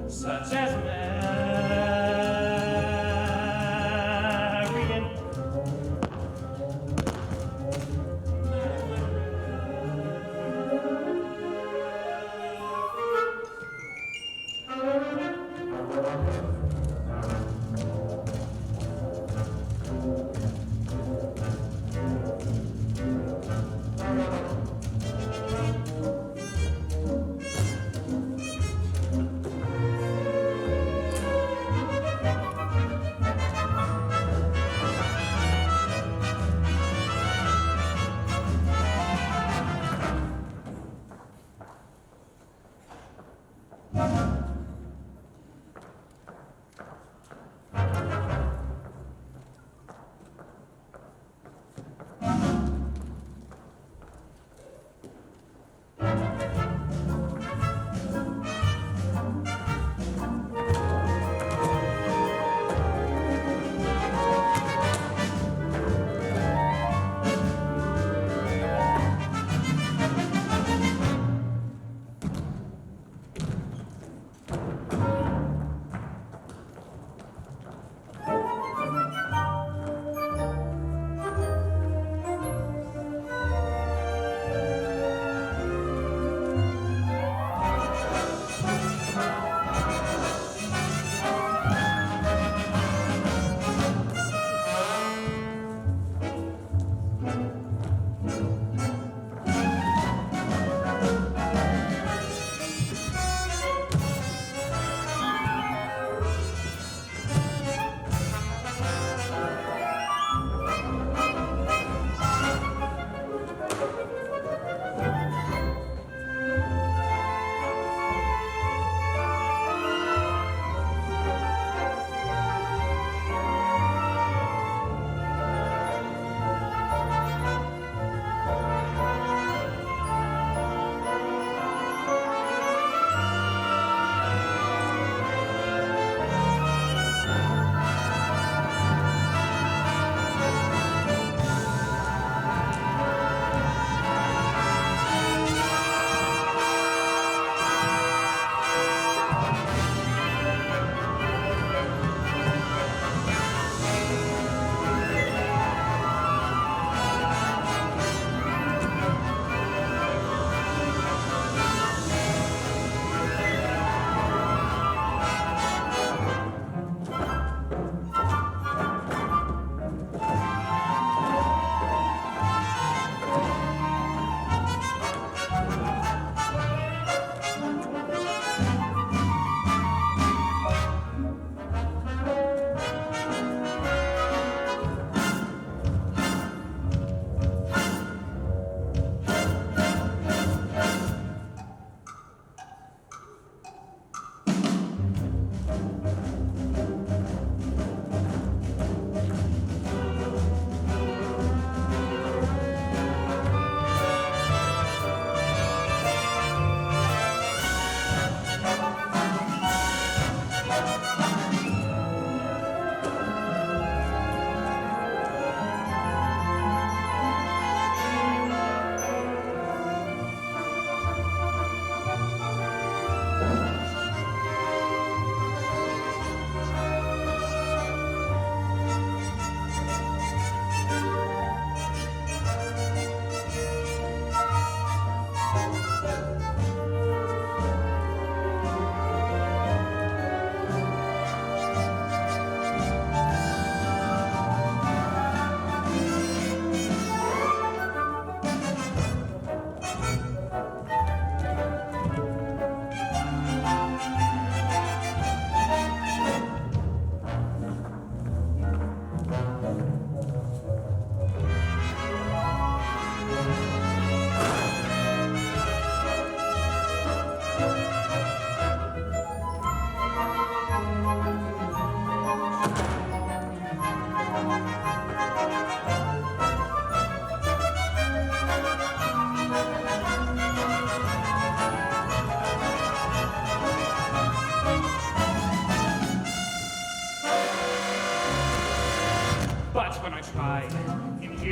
such as Marian.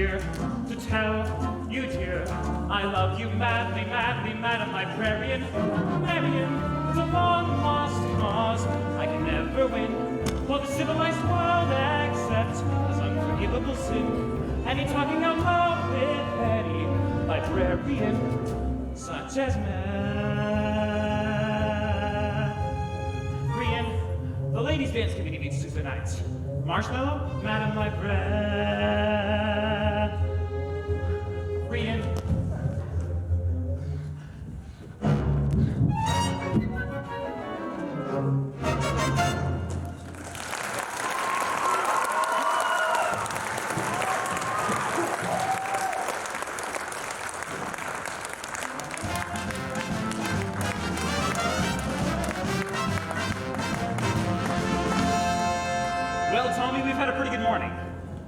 here to tell you, dear, I love you madly, madly, Madam Librarian. Marian is a long lost cause I can never win, for the civilized world accepts as unforgivable sin. And you're talking out loud with Betty, librarian, such as Marian. The ladies' dance committee meets Tuesday nights. Marshmallow, Madam Librarian. Well, Tommy, we've had a pretty good morning.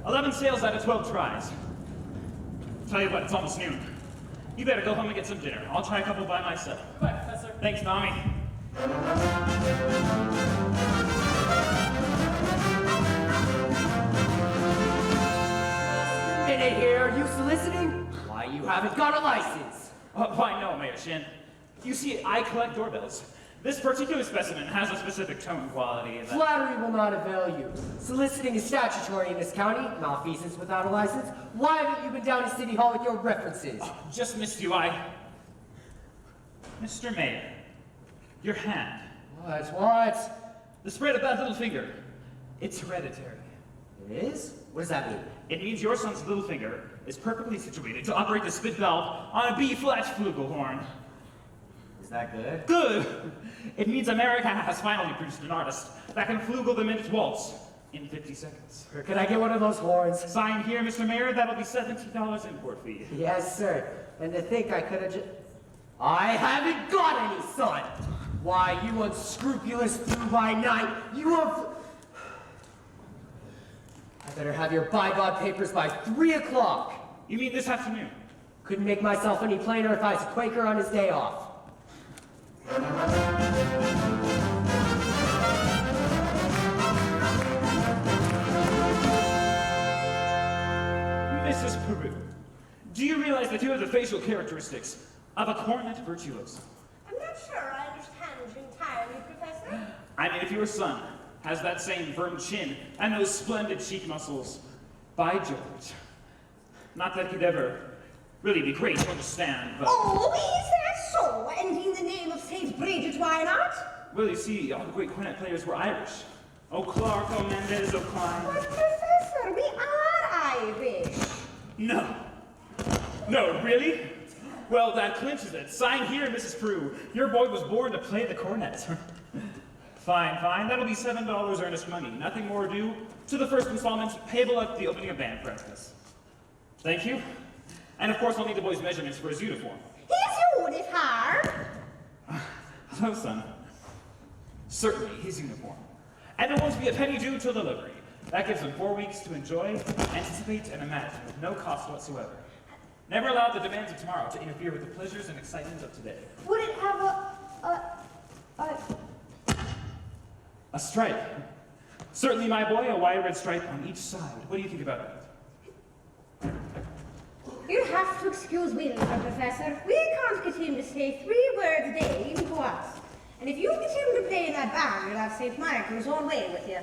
11 sales out of 12 tries. Tell you what, it's almost noon. You better go home and get some dinner. I'll try a couple by myself. Goodbye, Professor. Thanks, Tommy. Minute here, are you soliciting? Why, you haven't got a license. Why, no, Mayor Shin. You see, I collect doorbells. This particular specimen has a specific tone quality that... Flattery will not avail you. Soliciting is statutory in this county, malfeasance without a license. Why haven't you been down to City Hall with your references? Just missed you, Mr. Mayor, your hand. What? The spread of that little finger. It's hereditary. It is? What does that mean? It means your son's little finger is perfectly situated to operate the spit valve on a B-flat flugelhorn. Is that good? Good! It means America has finally produced an artist that can flugel the minute waltz in 50 seconds. Or can I get one of those horns? Sign here, Mr. Mayor, that'll be $70 import fee. Yes, sir. And to think I could have just... I haven't got any, son! Why, you unscrupulous flew-by-night, you have... I better have your by-God papers by 3 o'clock. You mean this afternoon? Couldn't make myself any plainer if I was a Quaker on his day off. Mrs. Paroo, do you realize that you have the facial characteristics of a cornet virtuoso? I'm not sure I understand you entirely, Professor. I mean, if your son has that same firm chin and those splendid cheek muscles, by George. Not that he'd ever really be great to understand, but... Oh, is that so? And in the name of St. Bridget, why not? Well, you see, all the great cornet players were Irish. O'Clark, O'Mendez, O'Clyne. But, Professor, we are Irish. No. No, really? Well, that clinches it. Sign here, Mrs. Paroo. Your boy was born to play the cornet. Fine, fine. That'll be $7 earnest money. Nothing more due to the first installment, payable at the opening of band practice. Thank you. And of course, I'll need the boy's measurements for his uniform. His uniform? So, son. Certainly, his uniform. And there won't be a penny due till delivery. That gives him 4 weeks to enjoy, anticipate, and imagine with no cost whatsoever. Never allow the demands of tomorrow to interfere with the pleasures and excitements of today. Would it have A stripe. Certainly, my boy, a wide red stripe on each side. What do you think about that? You have to excuse Wilbur, Professor. We can't get him to say 3 words a day, even to us. And if you get him to play in that band, you'll have St. Michael's own way with you.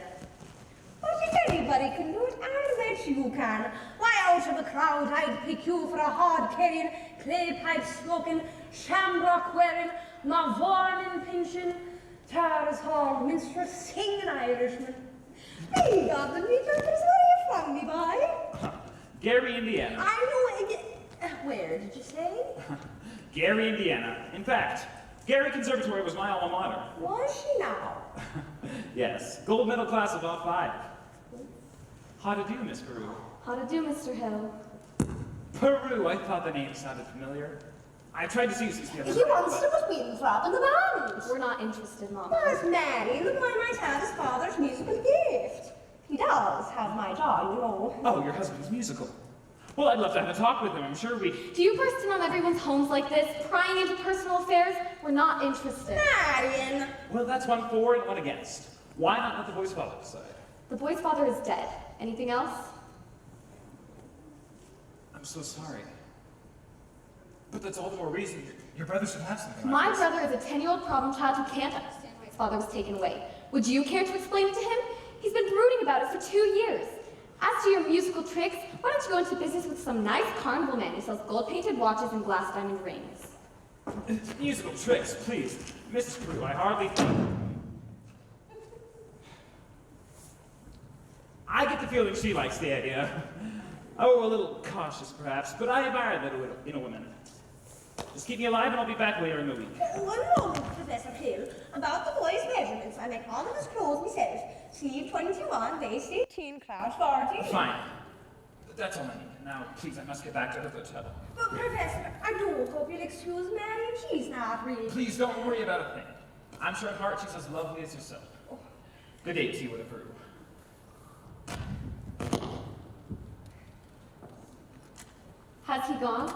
But if anybody can do it, I'll bet you can. Why, out of a crowd, I'd pick you for a hard-carrying, clay-pipe smoking, shamrock wearing, Mavournin pinching, Tara's Hall minstrel singing Irishman. Hey, God, the meter is where you from me, boy? Gary, Indiana. I know. Where did you say? Gary, Indiana. In fact, Gary Conservatory was my alma mater. Was she now? Yes, gold medal class of all 5. How to do, Miss Paroo? How to do, Mr. Hill? Paroo, I thought the name sounded familiar. I tried to see you since the other He wants to put Winthrop in the band. We're not interested, Mama. But Marian, the boy might have his father's musical gift. He does have my dog, you know. Oh, your husband's musical. Well, I'd love to have a talk with him. I'm sure we... Do you burst in on everyone's homes like this, prying into personal affairs? We're not interested. Marian! Well, that's 1 for and 1 against. Why not let the boy's father decide? The boy's father is dead. Anything else? I'm so sorry. But that's all the more reason your brother should have something like My this. brother is a 10-year-old problem child who can't understand why his father was taken away. Would you care to explain it to him? He's been brooding about it for 2 years. As to your musical tricks, why don't you go into business with some nice carnival man who sells gold-painted watches and glass diamond rings? Musical tricks, please. Mrs. Paroo, I hardly think... I get the feeling she likes the idea. Oh, a little cautious, perhaps, but I admire that in a woman. Just keep me alive and I'll be back later in the week. One moment, Professor Hill. About the boy's measurements, I make all of his clothes myself. Sleeve 21, waist 18, crotch 40. Fine. That's all I need. Now, please, I must get back to the hotel. But, Professor, I do hope you'll excuse Marian. She's not really... Please don't worry about a thing. I'm sure at heart she's as lovely as yourself. Good day to you with a Paroo. Has he gone?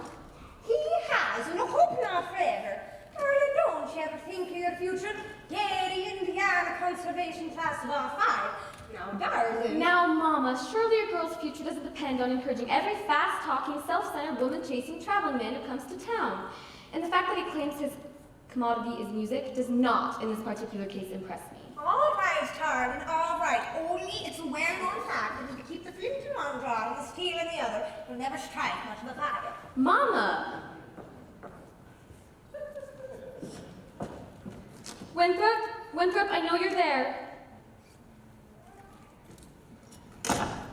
He has, and I hope not forever. Darling, don't you ever think of your future? Gary, Indiana Conservation Class of all 5. Now, darling. Now, Mama, surely your girl's future doesn't depend on encouraging every fast-talking, self-centered, woman-chasing traveling man who comes to town. And the fact that he claims his commodity is music does not, in this particular case, impress me. All right, darling, all right. Only it's a well-known fact that if you keep the flint in one drawer and the steel in the other, you'll never strike much of a fire. Mama! Winthrop, I know you're there.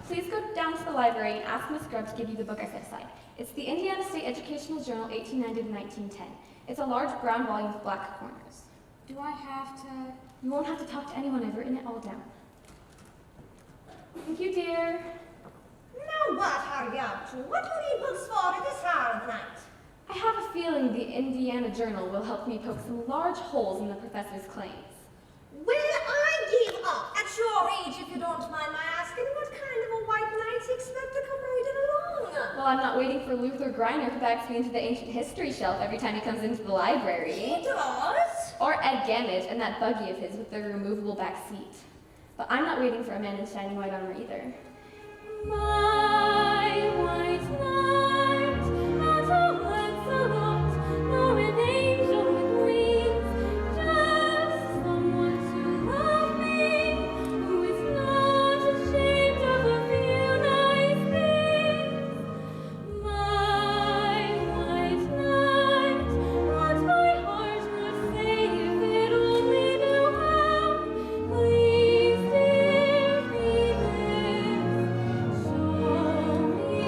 Please go down to the library and ask Miss Grubb to give you the book I set aside. It's the Indiana State Educational Journal, 1890 to 1910. It's a large brown volume with black corners. Do I have to? You won't have to talk to anyone. I've written it all down. Thank you, dear. Now what are you up to? What do you need books for at this hour of the night? I have a feeling the Indiana Journal will help me poke some large holes in the professor's claims. Well, I give up. At your age, if you don't mind my asking, what kind of a white knight you expect to come riding along? Well, I'm not waiting for Luther Griner, who backs me into the ancient history shelf every time he comes into the library. He does? Or Ed Gamage and that buggy of his with the removable back seat. But I'm not waiting for a man in shining white armor either. My white knight, not a Lancelot, nor an angel with wings, just someone to love me, who is not ashamed of a few nice things. My white knight, what my heart would say if it only knew how. Please, dear, read this. Show me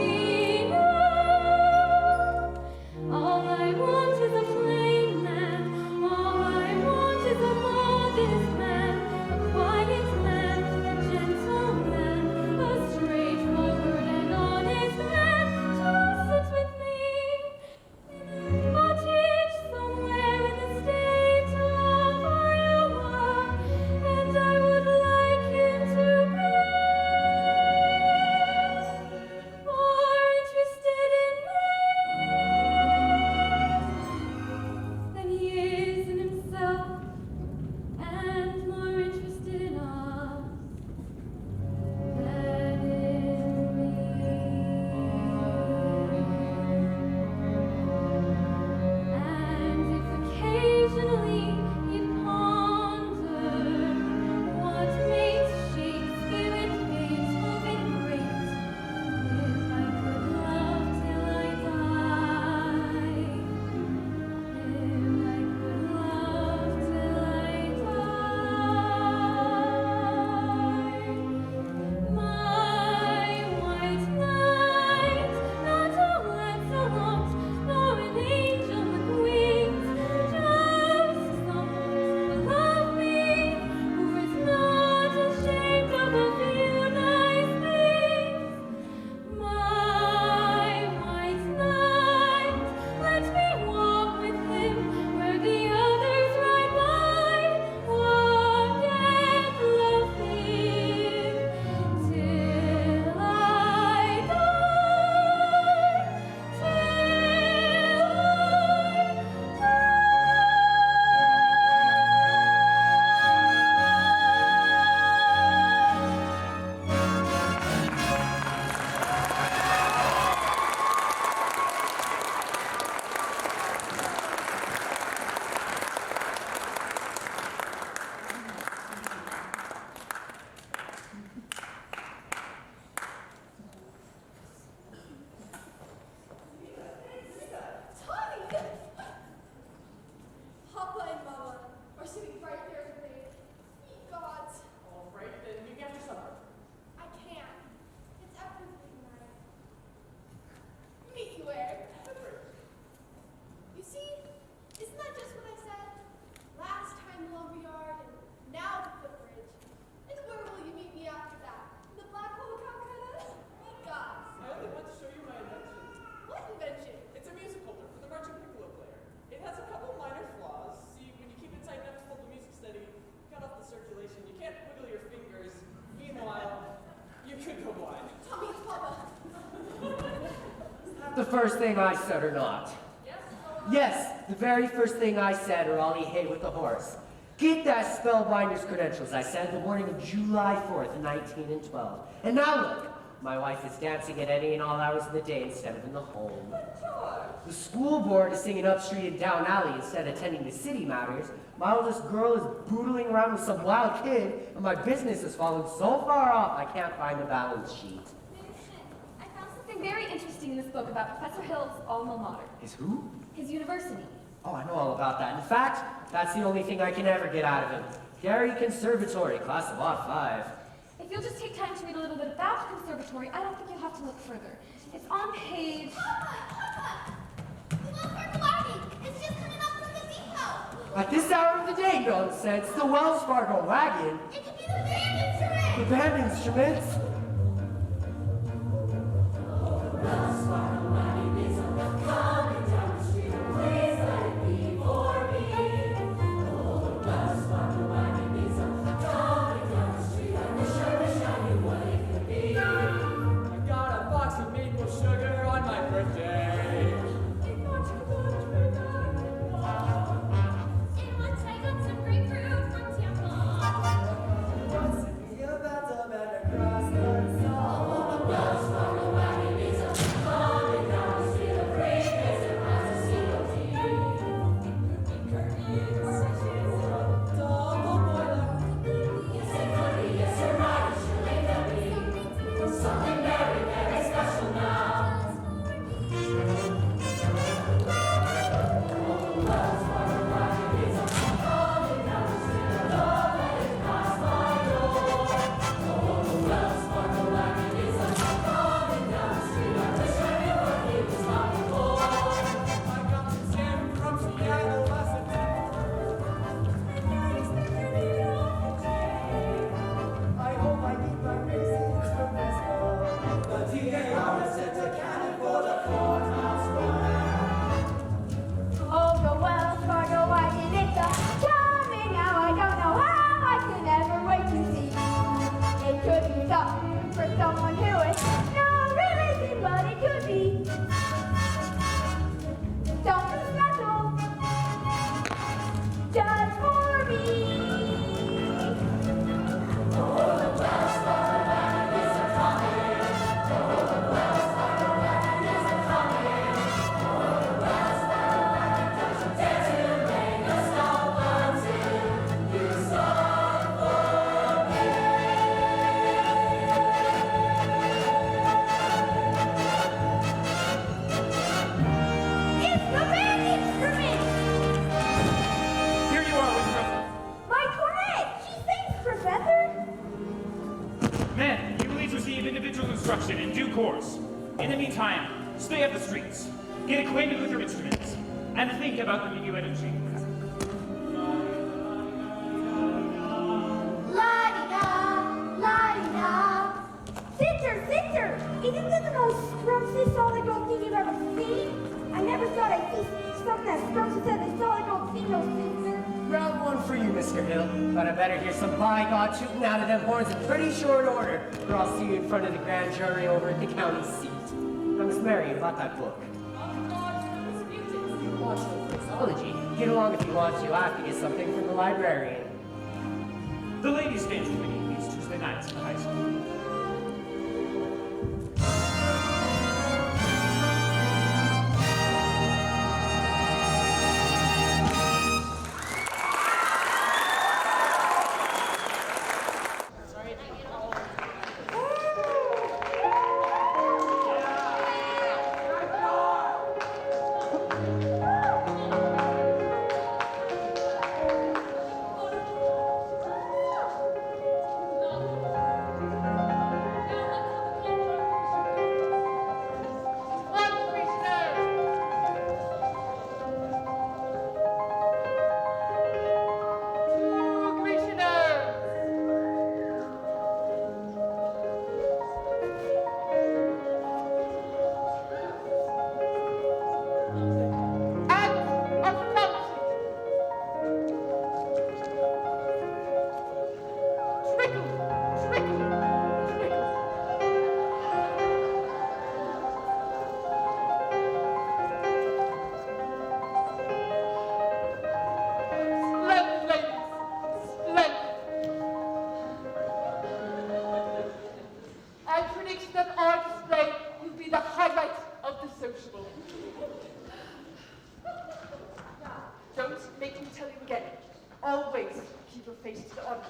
first thing I said or not? Yes, the very first thing I said, or I'll eat hay with the horse. Get that spellbinder's credentials, I said, the morning of July 4th, 1912. And now look, my wife is dancing at any and all hours of the day instead of in the home. The school board is singing up street and down alley instead of attending to city matters. My oldest girl is boodling around with some wild kid, and my business has fallen so far off I can't find the balance sheet. I found something very interesting in this book about Professor Hill's alma mater. His who? His university. Oh, I know all about that. In fact, that's the only thing I can ever get out of him. Gary Conservatory, class of odd 5. If you'll just take time to read a little bit about the conservatory, I don't think you'll have to look further. It's on page... Papa! The Wells Fargo wagon! It's just coming up from the depot! At this hour of the day, nonsense, the Wells Fargo wagon. It could be the band instrument! The band instruments. Wells Fargo wagon is coming down the street. Please let it be for me. Oh, the Wells Fargo wagon is coming down the street. I wish I knew what it could be. I got a box of maple sugar on my birthday. In due course. In the meantime, stay up the streets, get acquainted with your instruments, and think about the minuet and La-di-da, la-di-da. Sister, isn't this the most scrumptious solid gold thing you've ever seen? I never thought I'd see something as scrumptious as a solid gold thing, no sister. Round one for you, Mr. Hill. But I better hear some by God shooting out of them horns in pretty short order, or I'll see you in front of the grand jury over at the county seat. Now, Miss Marian, about that book. You watch the phraseology. Get along if you want to. I have to get something from the librarian. The ladies' dance committee meets Tuesday nights in the high school. always keep your face to the audience.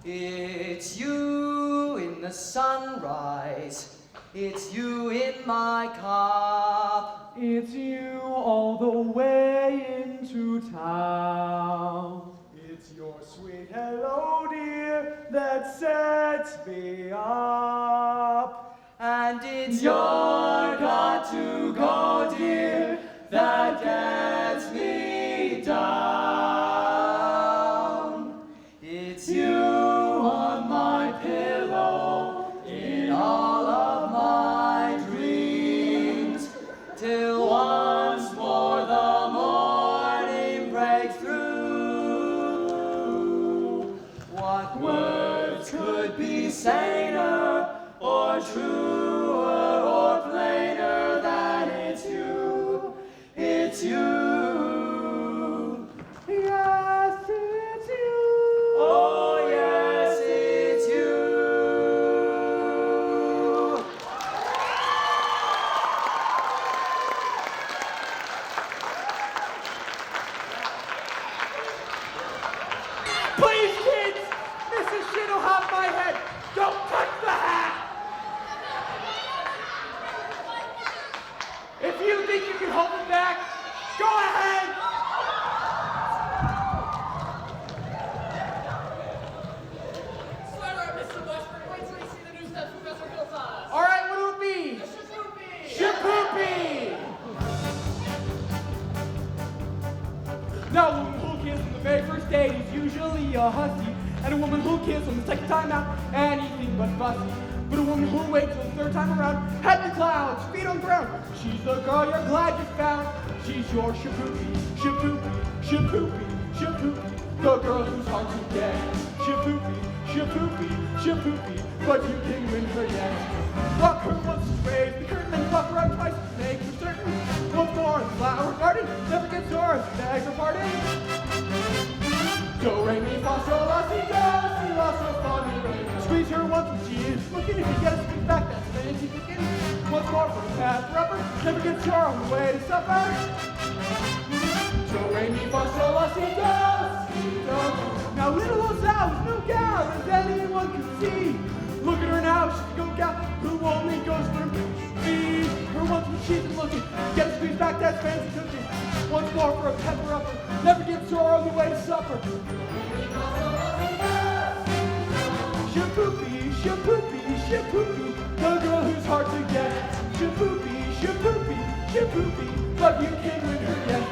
It's you in the sunrise. It's you in my cup. It's you all the way into town. It's your sweet hello, dear, that sets me up. And it's your got to go, dear, that gets me down. It's you on my pillow in all of my dreams, till once more the morning breaks through. What words could be saner or truer or plainer than it's you? It's you. Yes, it's you. Oh, yes, it's you. Please, kids! Mrs. Shit will have my head! Don't touch the hat! If you think you can hold it back, go ahead! Swear it, Mr. Westbrook. Wait till you see the new stuff Professor Hill taught us. All right, what will it be? The Shipoopi! Shipoopi! Now, a woman who kisses on the very first date is usually a hussy, and a woman who kisses on the second time out, anything but fussy. But a woman who waits till the third time around, head in the clouds, feet on the ground. She's the girl you're glad you found. She's your Shipoopi, Shipoopi, Shipoopi, Shipoopi, the girl who's hard to get. Shipoopi, Shipoopi, Shipoopi, but you can win her yet. Rock her once, raise the curtain, and fuck her out twice, make her certain. Once more in the flower garden, never gets yours, beg her pardon. Do, re, mi, fa, sol, la, si, do, si, la, sol, fa, mi, re. Squeeze her once when she is looking. If you get a squeeze back, that's fancy picking. Once more for a path rubber, never gets sore on the way to supper. Do, re, mi, fa, sol, la, si, do, si, do. Now little old Sal is no gal, as anyone can see. Look at her now, she's a go gal who only goes for speed. Her once when she's looking, get a squeeze back, that's fancy cooking. Once more for a pepper upper, never gets sore on the way to supper. Shipoopi, Shipoopi, Shipoopi, the girl who's hard to get. Shipoopi, Shipoopi, Shipoopi, but you can't win her yet.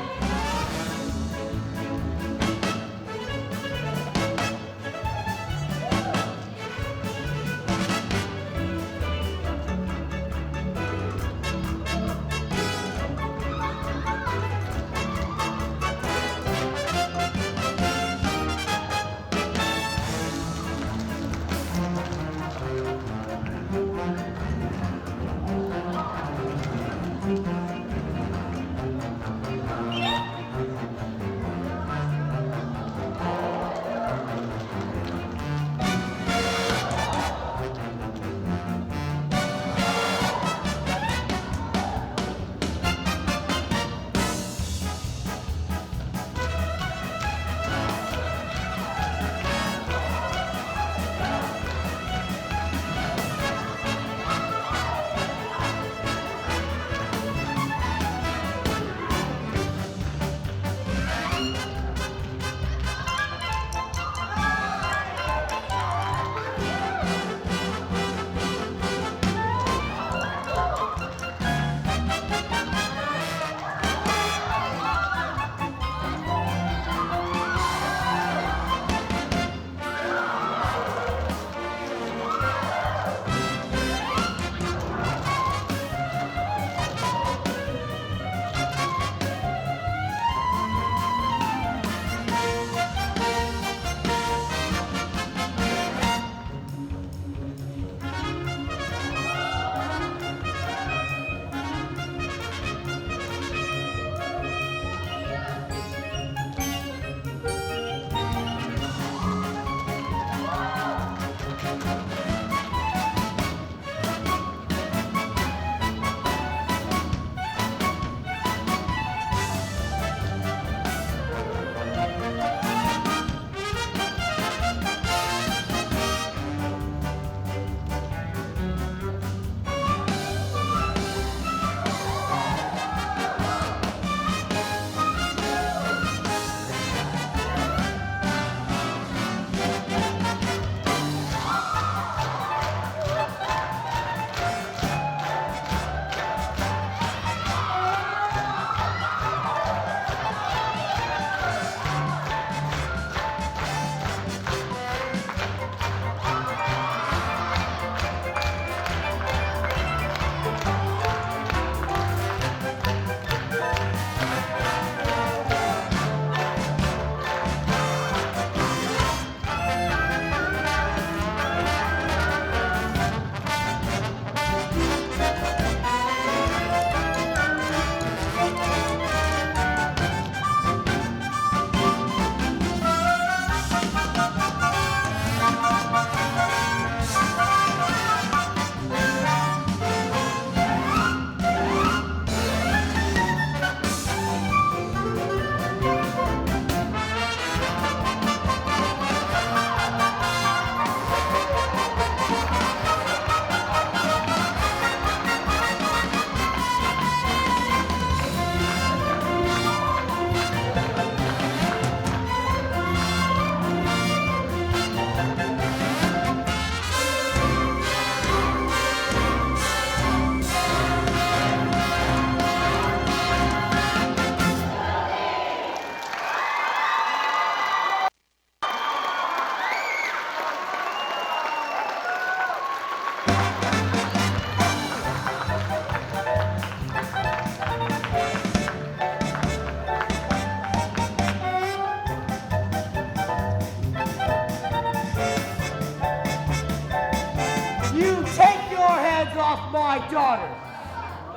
off my daughter!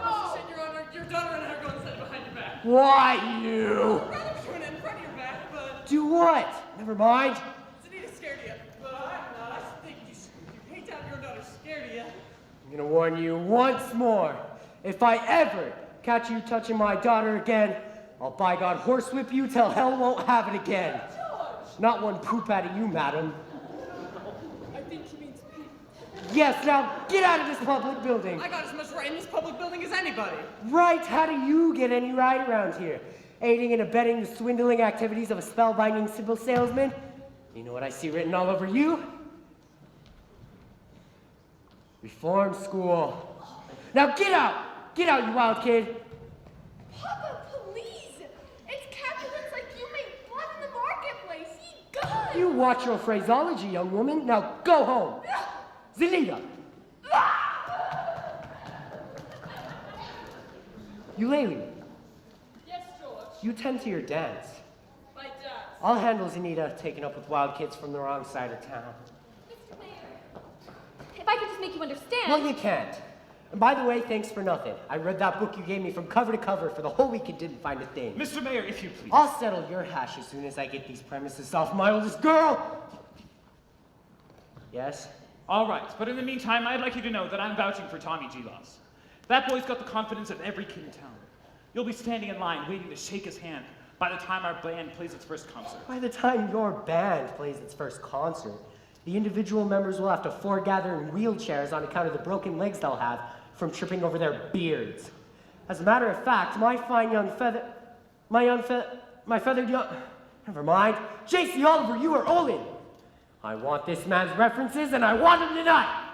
Oh, said Your Honor, your daughter and I are going to set behind your back. Why, you? I'd rather be doing it in front of your back, but Do what? Never mind. Zanita's scared of you. But I'm not. I think you hate to have your daughter scared of you. I'm gonna warn you once more. If I ever catch you touching my daughter again, I'll by God horsewhip you till hell won't have it again. George! Not one poop out of you, madam. I think he means Pete. Yes, now get out of this public building. I got as much right in this public building as anybody. Right, how do you get any right around here? Aiding and abetting the swindling activities of a spellbinding symbol salesman? You know what I see written all over you? Reform school. Now get out! Get out, you wild kid! Papa, please! It's capitalists like you make blood in the marketplace. Eat God! You watch your phraseology, young woman. Now go home. Zelita! Eulalie, Yes, George. you tend to your dance. My dad. I'll handle Zenita taking up with wild kids from the wrong side of town. Mr. Mayor, if I could just make you understand. Well, you can't. And by the way, thanks for nothing. I read that book you gave me from cover to cover for the whole week and didn't find a thing. Mr. Mayor, if you please. I'll settle your hash as soon as I get these premises off my oldest girl. Yes? All right, but in the meantime, I'd like you to know that I'm vouching for Tommy G-Loss. That boy's got the confidence of every kid in town. You'll be standing in line waiting to shake his hand by the time our band plays its first concert. By the time your band plays its first concert, the individual members will have to foregather in wheelchairs on account of the broken legs they'll have from tripping over their beards. As a matter of fact, my feathered young, never mind, J.C. Oliver, you are Olin. I want this man's references and I want him tonight.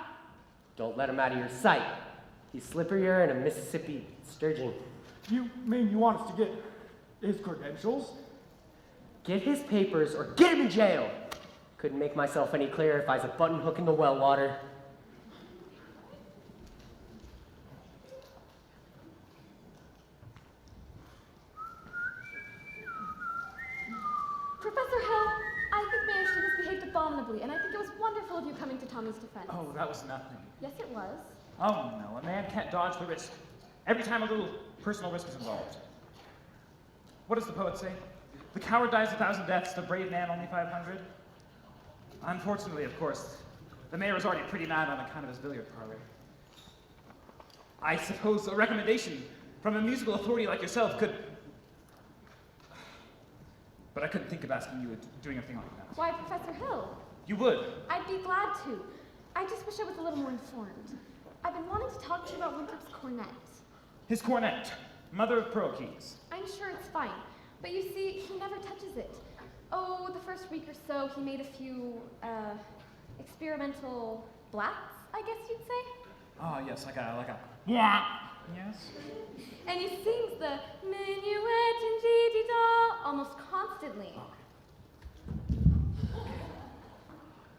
Don't let him out of your sight. He's slipperier than a Mississippi sturgeon. You mean you want us to get his credentials? Get his papers or get him in jail. Couldn't make myself any clearer if I was a button hook in the well water. Professor Hill, I think Mayor Ship has behaved abominably, and I think it was wonderful of you coming to Tommy's defense. Oh, that was nothing. Yes, it was. Oh, no, a man can't dodge the risk. Every time a little personal risk is involved. What does the poet say? The coward dies 1,000 deaths, the brave man only 500. Unfortunately, of course, the mayor is already pretty mad on account of his billiard parlor. I suppose a recommendation from a musical authority like yourself could... But I couldn't think of asking you to doing anything like that. Why, Professor Hill? You would. I'd be glad to. I just wish I was a little more informed. I've been wanting to talk to you about Winthrop's cornet. His cornet, mother of pearl keys. I'm sure it's fine, but you see, he never touches it. Oh, the first week or so, he made a few, experimental blacks, I guess you'd say? Oh, yes, like a... Yeah. Yes. And he sings the minuet in G-D-da almost constantly.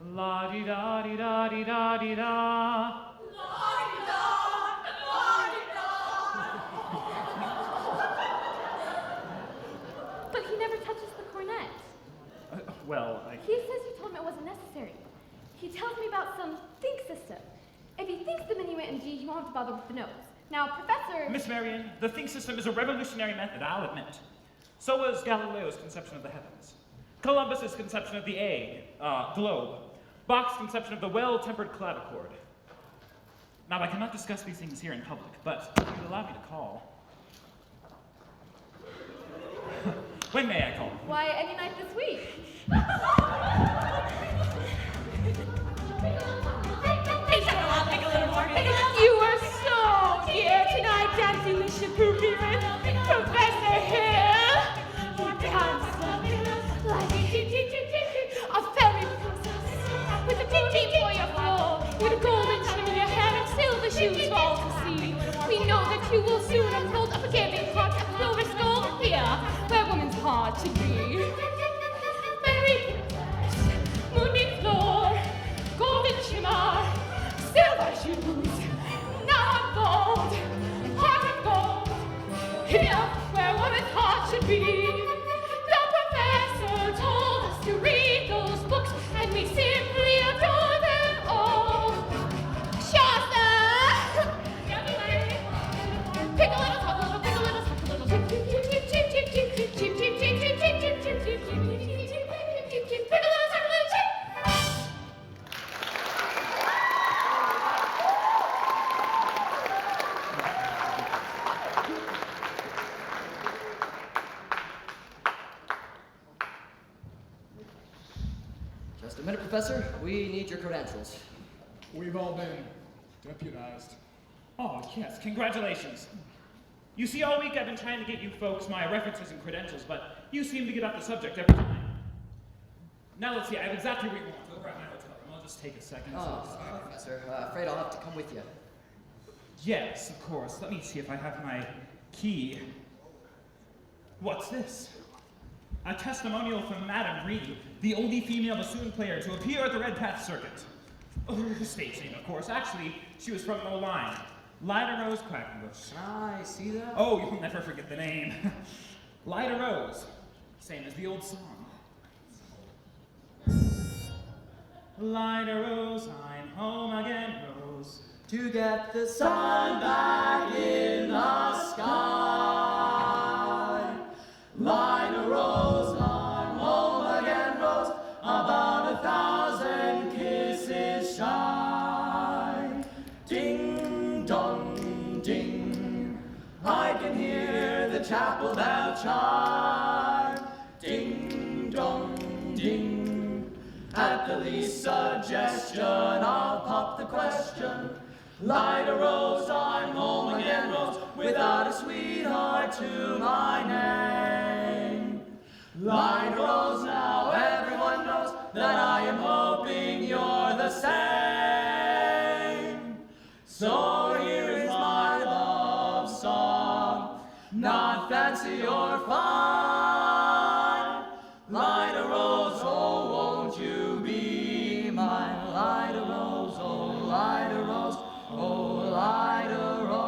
La-di-da-di-da-di-da-di-da. But he never touches the cornet. Well, He says you told him it wasn't necessary. He tells me about some think system. If he thinks the minuet in G, he won't have to bother with the notes. Now, Professor... Miss Marian, the think system is a revolutionary method, I'll admit. So was Galileo's conception of the heavens. Columbus's conception of the egg, globe. Bach's conception of the well-tempered clavichord. Now, I cannot discuss these things here in public, but if you'd allow me to call... When may I call? Why, any night this week. You are so dear tonight, dancing the Shipoopi with Professor Hill. You dance like a fairy princess with a pink for your floor, with a golden chain in your hair and silver shoes for all to see. We know that you will soon unfold a forgiving heart, a silver skull here, where woman's hard to be. Fairy princess. Professor, we need your credentials. We've all been deputized. Oh, yes, congratulations. You see, all week I've been trying to get you folks my references and credentials, but you seem to get off the subject every time. Now let's see, I have exactly what you want. Over at my hotel room. I'll just take a second. Professor, afraid I'll have to come with you. Yes, of course. Let me see if I have my key. What's this? A testimonial from Madame Reed, the only female bassoon player to appear at the Red Path Circuit. Oh, the stage name, of course. Actually, she was from No Line. Lida Rose Quackenbush. I see that. Oh, you'll never forget the name. Lida Rose. Same as the old song. Lida Rose, I'm home again, Rose. To get the sun back in the sky. Lida Rose, I'm home again, Rose. About 1,000 kisses shy. Ding dong ding, I can hear the chapel bell chime. Ding dong ding, at the least suggestion I'll pop the question. Lida Rose, I'm home again, Rose, without a sweetheart to my name. Lida Rose, now everyone knows that I am hoping you're the same. So here is my love song, not fancy or fine. Lida Rose, oh, won't you be my Lida Rose, oh, Lida Rose, oh, Lida Rose.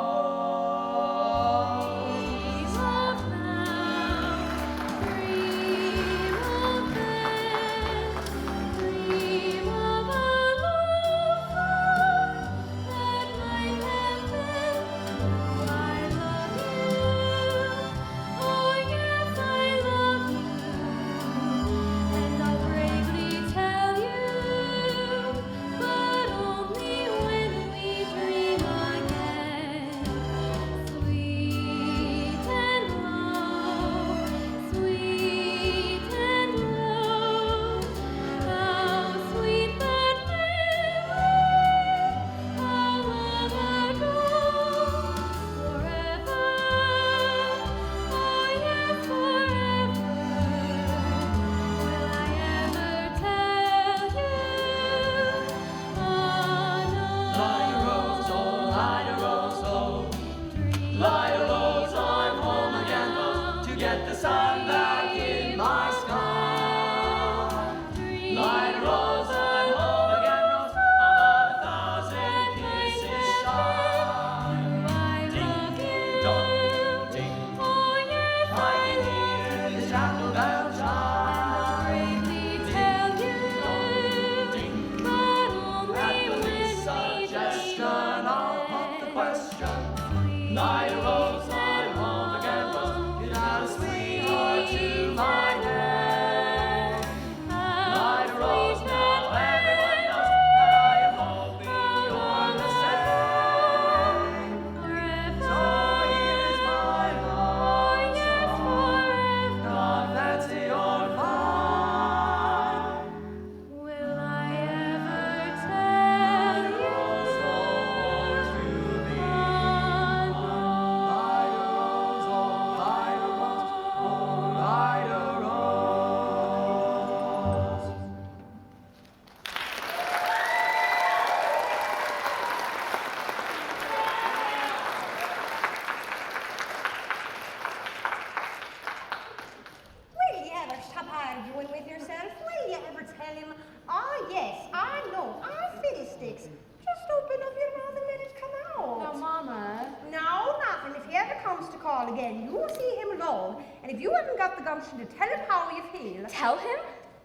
Again, you will see him alone, and if you haven't got the gumption to tell him how you feel... Tell him?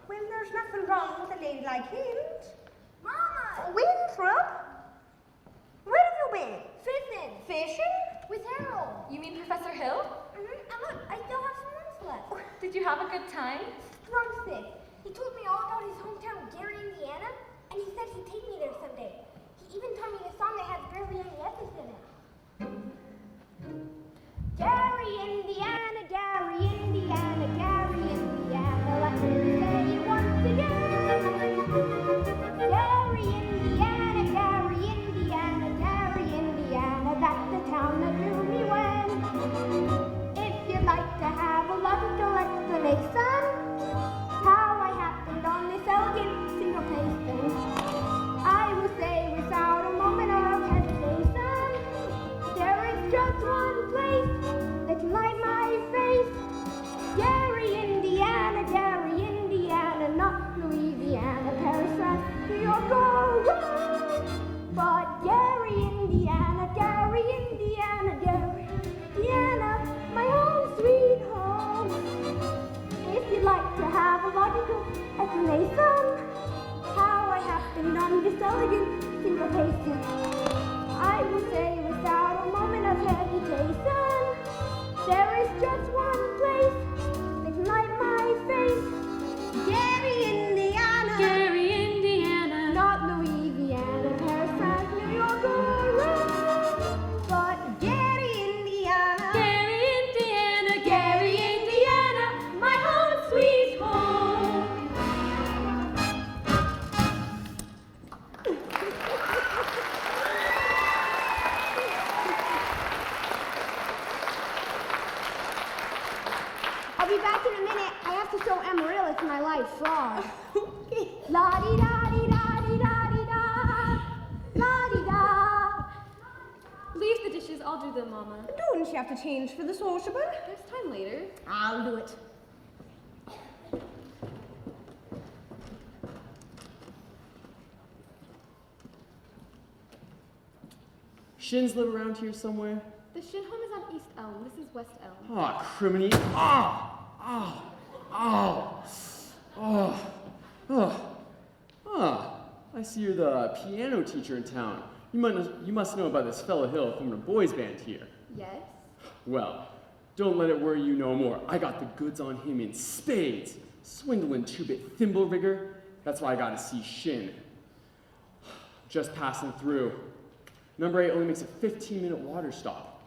Well, there's nothing wrong with a lady like him. Mama! Winthrop? Where have you been? Fishing. Fishing? With Harold. You mean Professor Hill? Mm-hmm. And look, I still have some months left. Did you have a good time? Drumstick. He told me all about his hometown, Gary, Indiana, and he said he'd take me there someday. He even taught me the song that has barely any S's in it. Gary, Indiana, Gary, Indiana, Gary, Indiana, let me say it once again. hasten. I will say without a moment of hesitation, there is just one place that light my face. Gary, Indiana. Gary, Indiana. Not Louisiana, Paris, France, New York, or Rome, but Gary, Indiana. Gary, Indiana. Gary, Indiana. My home, sweet home. I'll be back in a minute. I have to show Amaryllis my life frog. La-di-da-di-da-di-da-di-da. La-di-da. Leave the dishes, I'll do them, Mama. Don't you have to change for the sociable? There's time later. I'll do it. Shins live around here somewhere? The Shin home is on East Elm. This is West Elm. Ah, criminy. Ah! Ah! I see you're the piano teacher in town. You must know about this fellow Hill from the boys' band here. Yes? Well, don't let it worry you no more. I got the goods on him in spades. Swindling two-bit thimble rigger. That's why I gotta see Shin. Just passing through. Number 8 only makes a 15-minute water stop.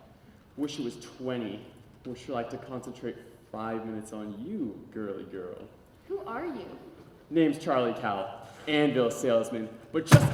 Wish it was 20. Would sure like to concentrate 5 minutes on you, girly girl. Who are you? Name's Charlie Cowell, anvil salesman, but just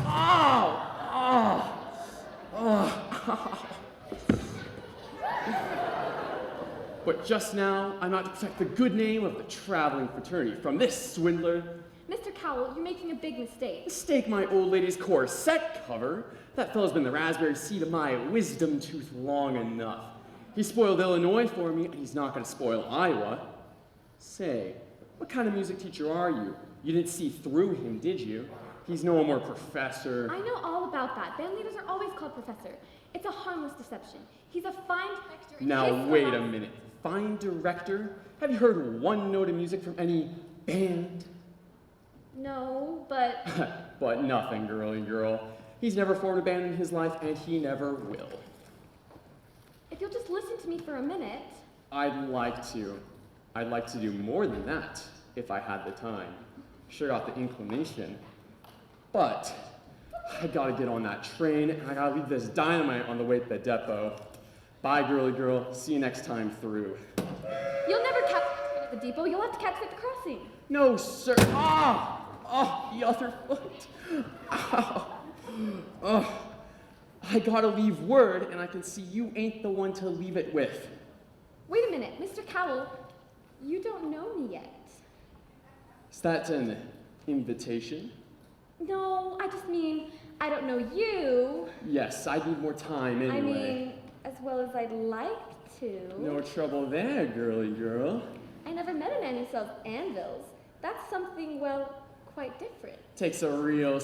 But just now, I'm out to protect the good name of the traveling fraternity from this swindler. Mr. Cowell, you're making a big mistake. Mistake my old lady's corset cover. That fellow's been the raspberry seed of my wisdom tooth long enough. He spoiled Illinois for me, and he's not gonna spoil Iowa. Say, what kind of music teacher are you? You didn't see through him, did you? He's no more professor. I know all about that. Band leaders are always called professor. It's a harmless deception. He's a fine director. Now wait a minute. Fine director? Have you heard one note of music from any band? No, but... But nothing, girly girl. He's never formed a band in his life, and he never will. If you'll just listen to me for a minute... I'd like to. I'd like to do more than that, if I had the time. Sure got the inclination. But I gotta get on that train, and I gotta leave this dynamite on the way to the depot. Bye, girly girl. See you next time through. You'll never catch it at the depot. You'll have to catch it at the crossing. No, sir. Ah! Oh, the other foot. Ow. Oh. I gotta leave word, and I can see you ain't the one to leave it with. Wait a minute, Mr. Cowell. You don't know me yet. Is that an invitation? No, I just mean, I don't know you. Yes, I need more time anyway. I mean, as well as I'd like to. No trouble there, girly girl. I never met a man who sells anvils. That's something, well, quite different. Takes a real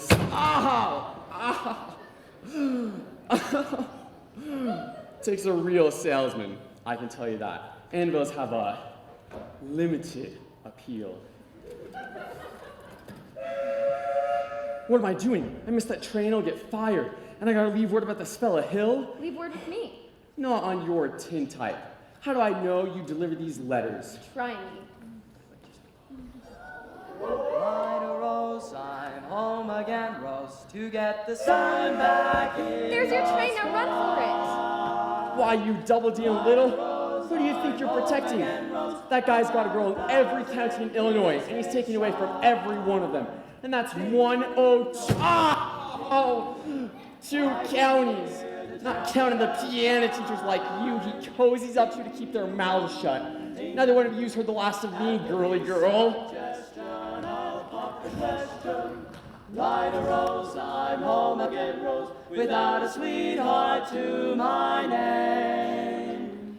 Takes a real salesman, I can tell you that. Anvils have a limited appeal. What am I doing? I missed that train, I'll get fired. And I gotta leave word about this fella Hill? Leave word with me. Not on your tintype. How do I know you deliver these letters? Try me. Ride a rose, I'm home again, Rose, to get the sun back in. There's your train, now run for it. Why, you double-deal little? Who do you think you're protecting? That guy's got a girl in every county in Illinois, and he's taking away from every one of them. And that's 2 counties. Not counting the piano teachers like you he cozies up to keep their mouths shut. Neither one of you's heard the last of me, girly girl. Ride a rose, I'm home again, Rose, without a sweetheart to my name.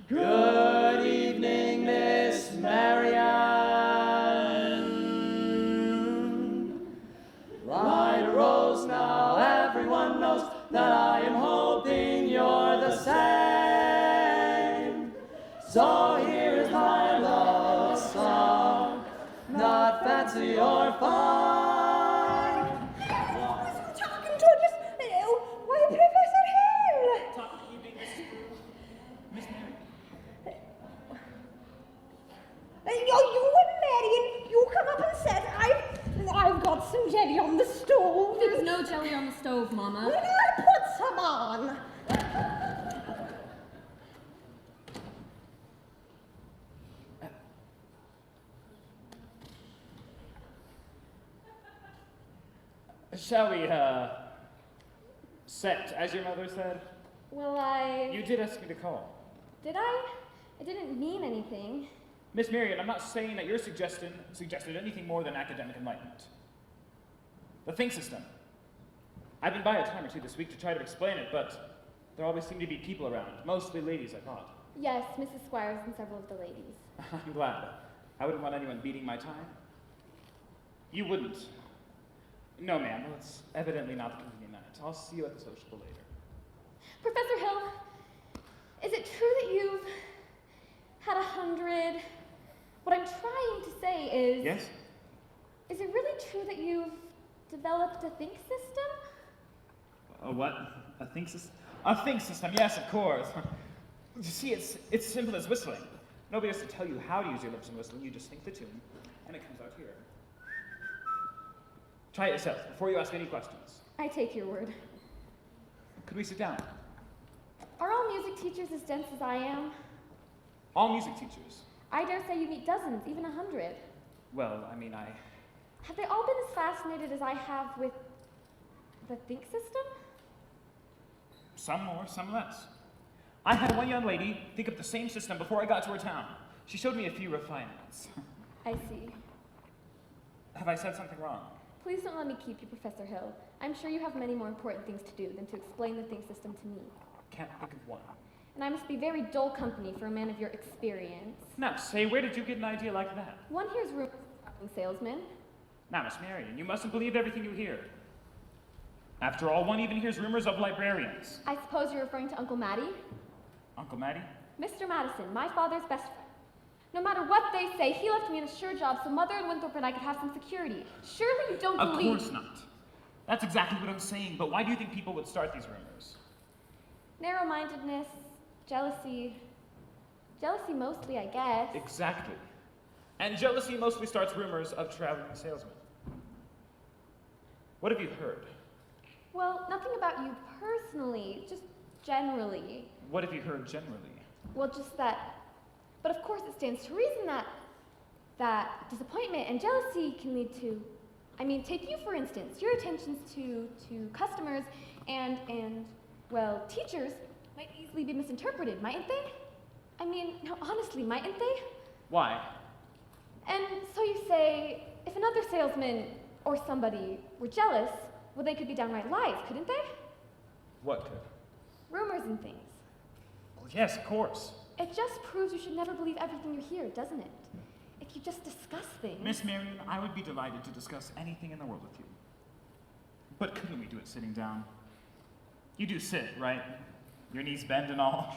Good evening, Miss Marian. Ride a rose, now everyone knows that I am hoping you're the same. So here is my love song, not fancy or fine. Talking to just stove, Mama. When I put some on. Shall we, set, as your mother said? Well, You did ask me to call. Did I? I didn't mean anything. Miss Marian, I'm not saying that your suggested anything more than academic enlightenment. The think system. I've been by a time or two this week to try to explain it, but there always seem to be people around, mostly ladies, I thought. Yes, Mrs. Squires and several of the ladies. I'm glad. I wouldn't want anyone beating my time. You wouldn't. No, ma'am. Well, it's evidently not the convenient night. I'll see you at the sociable later. Professor Hill, is it true that you've had 100? What I'm trying to say is... Yes? Is it really true that you've developed a think system? A what? A think system? A think system, yes, of course. You see, it's simple as whistling. Nobody has to tell you how to use your lips in whistling. You just think the tune, and it comes out here. Try it yourself, before you ask any questions. I take your word. Could we sit down? Are all music teachers as dense as I am? All music teachers. I dare say you meet dozens, even 100. Well, I mean, Have they all been as fascinated as I have with the think system? Some more, some less. I had one young lady think of the same system before I got to her town. She showed me a few refinements. I see. Have I said something wrong? Please don't let me keep you, Professor Hill. I'm sure you have many more important things to do than to explain the think system to me. Can't think of one. And I must be very dull company for a man of your experience. Now, say, where did you get an idea like that? One hears rumors of salesmen. Now, Miss Marian, you mustn't believe everything you hear. After all, one even hears rumors of librarians. I suppose you're referring to Uncle Matty? Uncle Matty? Mr. Madison, my father's best friend. No matter what they say, he left me in a sure job so Mother and Winthrop and I could have some security. Surely you don't believe... Of course not. That's exactly what I'm saying, but why do you think people would start these rumors? Narrow-mindedness, jealousy. Jealousy mostly, I guess. Exactly. And jealousy mostly starts rumors of traveling salesmen. What have you heard? Well, nothing about you personally, just generally. What have you heard generally? Well, just that... But of course it stands to reason that disappointment and jealousy can lead to... I mean, take you for instance. Your attentions to customers and, well, teachers might easily be misinterpreted, mightn't they? I mean, no, honestly, mightn't they? Why? And so you say, if another salesman or somebody were jealous, well, they could be downright lies, couldn't they? What could? Rumors and things. Well, yes, of course. It just proves you should never believe everything you hear, doesn't it? If you just discuss things. Miss Marian, I would be delighted to discuss anything in the world with you. But couldn't we do it sitting down? You do sit, right? Your knees bend and all.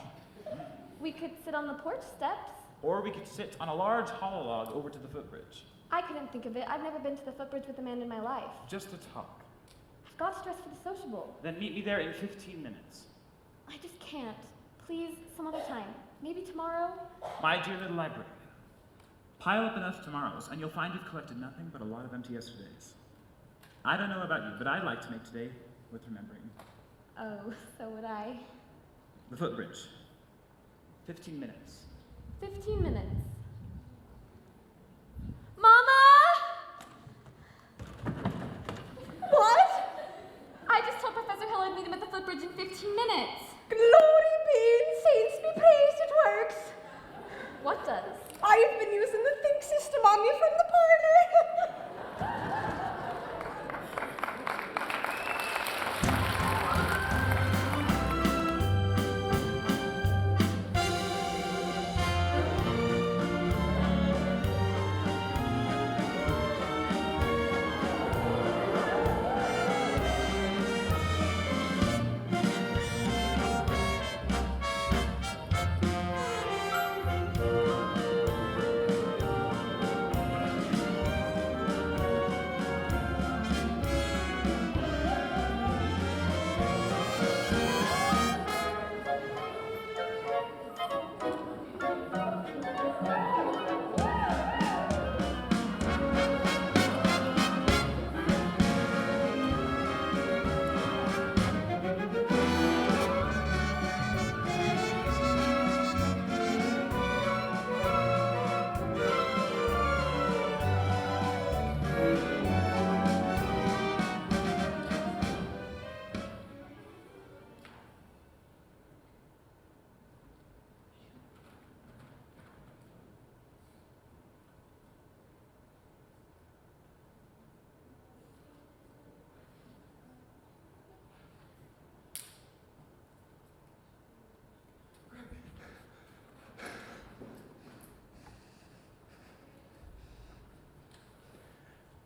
We could sit on the porch steps. Or we could sit on a large hollow log over to the footbridge. I couldn't think of it. I've never been to the footbridge with a man in my life. Just to talk. I've got to dress for the sociable. Then meet me there in 15 minutes. I just can't. Please, some other time. Maybe tomorrow? My dear little librarian, pile up enough tomorrows and you'll find you've collected nothing but a lot of empty yesterdays. I don't know about you, but I'd like to make today worth remembering. Oh, so would I. The footbridge. 15 minutes. 15 minutes. Mama! What? I just told Professor Hill I'd meet him at the footbridge in 15 minutes. Glory be and saints be praised, it works. What does? I've been using the think system on you from the parlor.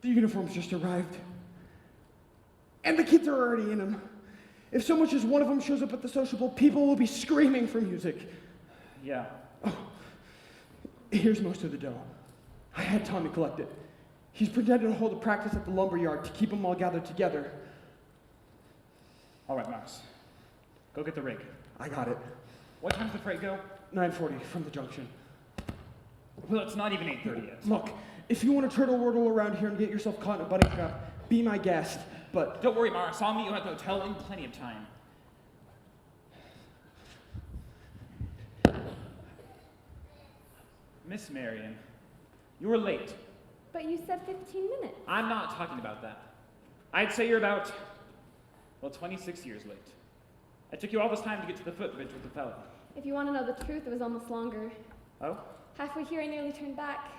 The uniforms just arrived. And the kids are already in them. If so much as one of them shows up at the sociable, people will be screaming for music. Yeah. Oh, here's most of the dough. I had Tommy collect it. He's pretended to hold a practice at the lumber yard to keep them all gathered together. All right, Max. Go get the rig. I got it. What time's the freight go? 9:40 from the junction. Well, it's not even 8:30 yet. Look, if you want to turtle wordle around here and get yourself caught in a bunny trap, be my guest. But don't worry, Mars. I'll meet you at the hotel in plenty of time. Miss Marian, you were late. But you said 15 minutes. I'm not talking about that. I'd say you're about, 26 years late. I took you all this time to get to the footbridge with the fella. If you want to know the truth, it was almost longer. Oh? Halfway here, I nearly turned back.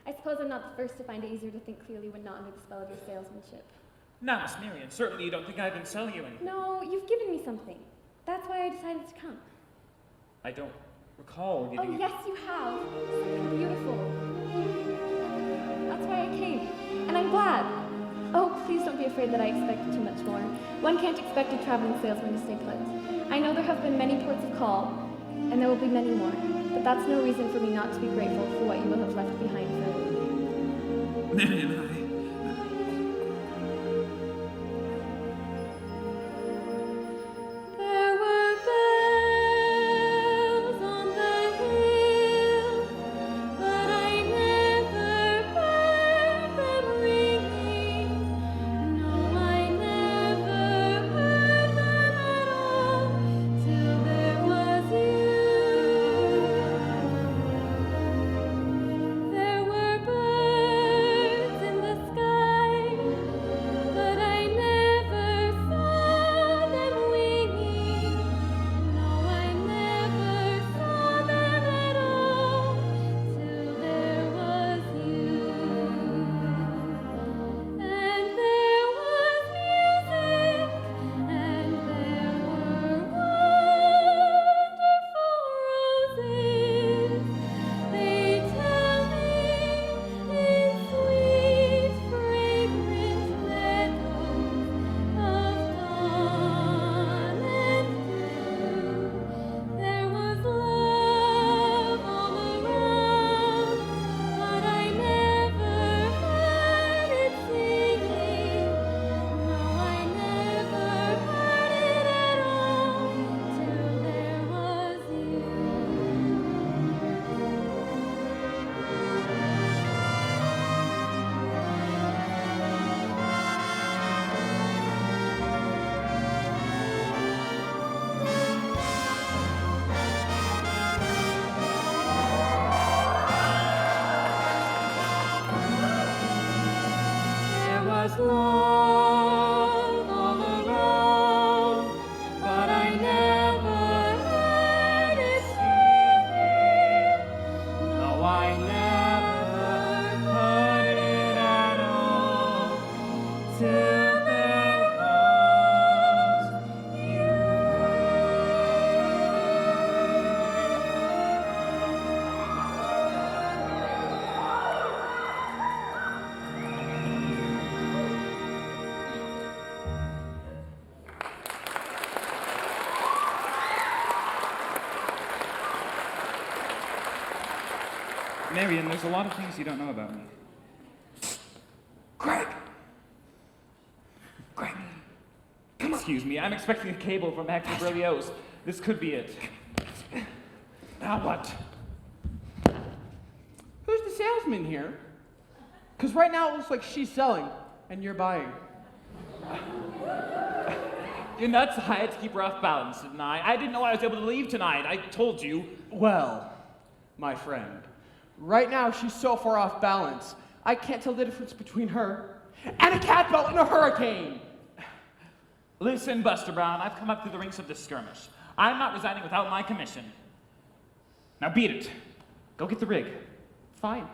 I suppose I'm not the first to find it easier to think clearly when not under the spell of your salesmanship. Now, Miss Marian, certainly you don't think I've been selling you anything. No, you've given me something. That's why I decided to come. I don't recall giving Oh, you... yes, you have. Something beautiful. That's why I came. And I'm glad. Oh, please don't be afraid that I expected too much more. One can't expect a traveling salesman to stay put. I know there have been many ports of call, and there will be many more. But that's no reason for me not to be grateful for what you will have left behind for me. Marian, Marian, there's a lot of things you don't know about me. Greg! Excuse me, I'm expecting a cable from Hector Berlioz. This could be it. Now what? Who's the salesman here? Because right now it looks like she's selling and you're buying. You're nuts. I had to keep her off balance, didn't I? I didn't know I was able to leave tonight. I told you. Well, my friend, right now she's so far off balance, I can't tell the difference between her and a cat boat in a hurricane. Listen, Buster Brown, I've come up through the ranks of this skirmish. I'm not resigning without my commission. Now beat it. Go get the rig. Fine.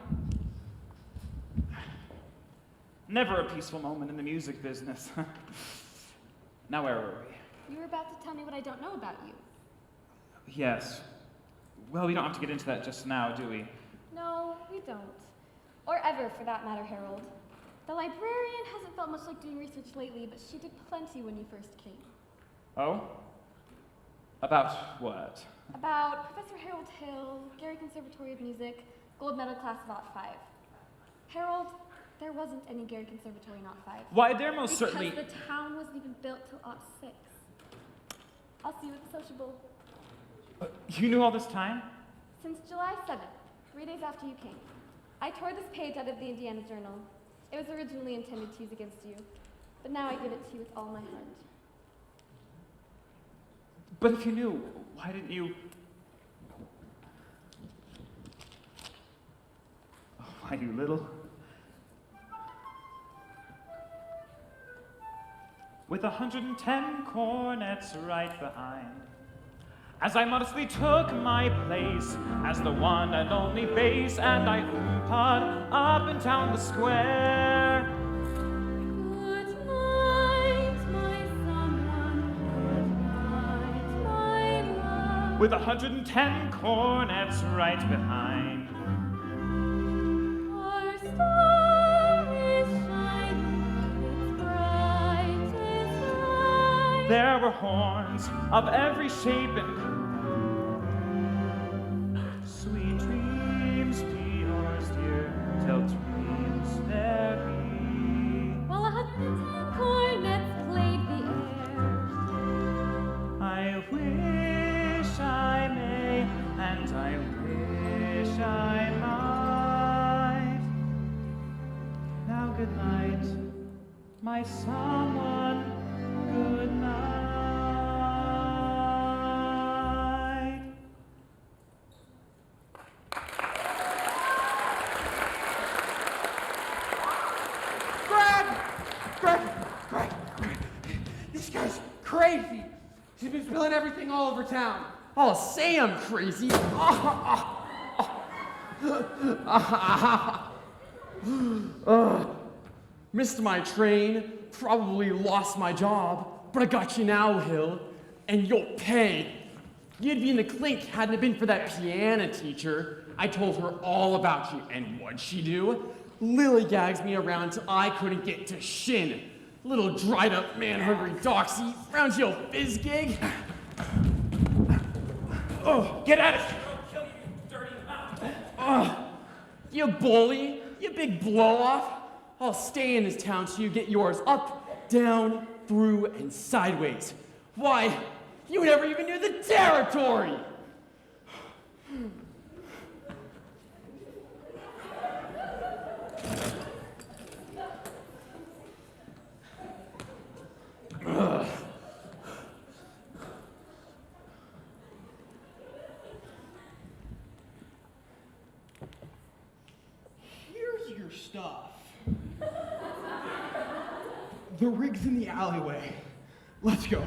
Never a peaceful moment in the music business. Now where were we? You were about to tell me what I don't know about you. Yes. Well, we don't have to get into that just now, do we? No, we don't. Or ever, for that matter, Harold. The librarian hasn't felt much like doing research lately, but she did plenty when you first came. Oh? About what? About Professor Harold Hill, Gary Conservatory of Music, gold medal class of '05. Harold, there wasn't any Gary Conservatory in '05. Why, there most certainly... Because the town wasn't even built till '06. I'll see you at the sociable. You knew all this time? Since July 7th, 3 days after you came. I tore this page out of the Indiana Journal. It was originally intended to use against you, but now I give it to you with all my heart. But if you knew, why didn't you... Oh, why, you little... With 110 cornets right behind. As I modestly took my place as the one and only bass, and I oompahd up and down the square. Good night, my someone, good night, my love. With 110 cornets right behind. Our star is shining, its brightest light. There were horns of every shape and color. Sweet dreams be yours, dear, till dreams there be. While 110 cornets played the air. I wish I may, and I wish I might. Now good night, my someone, good night. Greg! This guy's crazy. He's been spilling everything all over town. Oh, say I'm crazy. Missed my train, probably lost my job, but I got you now, Hill, and you'll pay. You'd be in the clink hadn't it been for that piano teacher. I told her all about you, and what'd she do? Lillygags me around till I couldn't get to shin. Little dried up man-hungry doxy, round your fizz gig. Oh, get out of here! I'll kill you, dirty mouth! You bully, you big blow-off. I'll stay in this town till you get yours up, down, through, and sideways. Why, you never even knew the territory! Here's your stuff. The rig's in the alleyway. Let's go.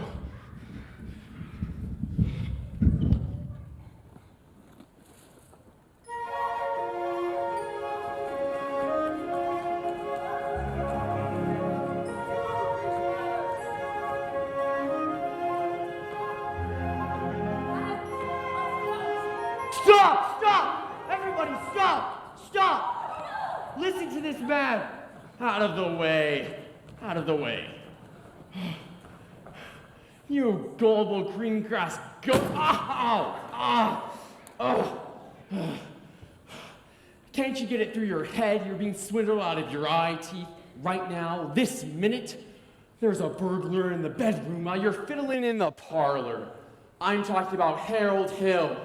Stop! Stop! Everybody stop! Stop! Listen to this man! Out of the way. Out of the way. You gullible green grass goat. Can't you get it through your head? You're being swindled out of your eye teeth right now, this minute. There's a burglar in the bedroom while you're fiddling in the parlor. I'm talking about Harold Hill.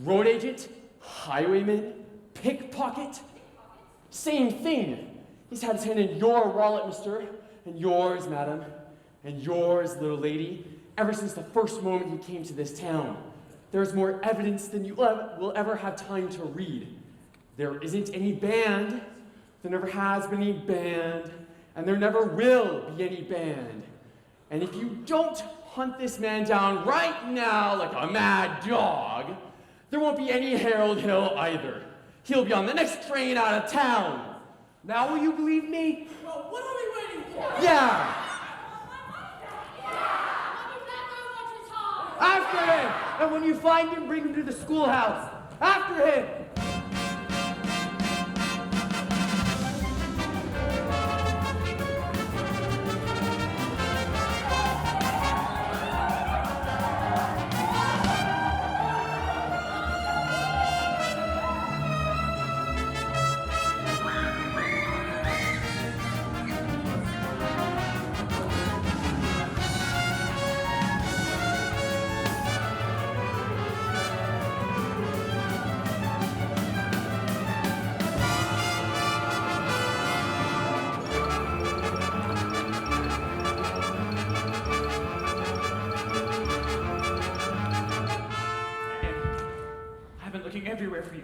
Road agent, highwayman, pickpocket. Same thing. He's had his hand in your wallet, mister, and yours, madam, and yours, little lady, ever since the first moment he came to this town. There's more evidence than you will ever have time to read. There isn't any band, there never has been any band, and there never will be any band. And if you don't hunt this man down right now like a mad dog, there won't be any Harold Hill either. He'll be on the next train out of town. Now will you believe me? Well, what are we waiting for? Yeah! After him! And when you find him, bring him to the schoolhouse. After him!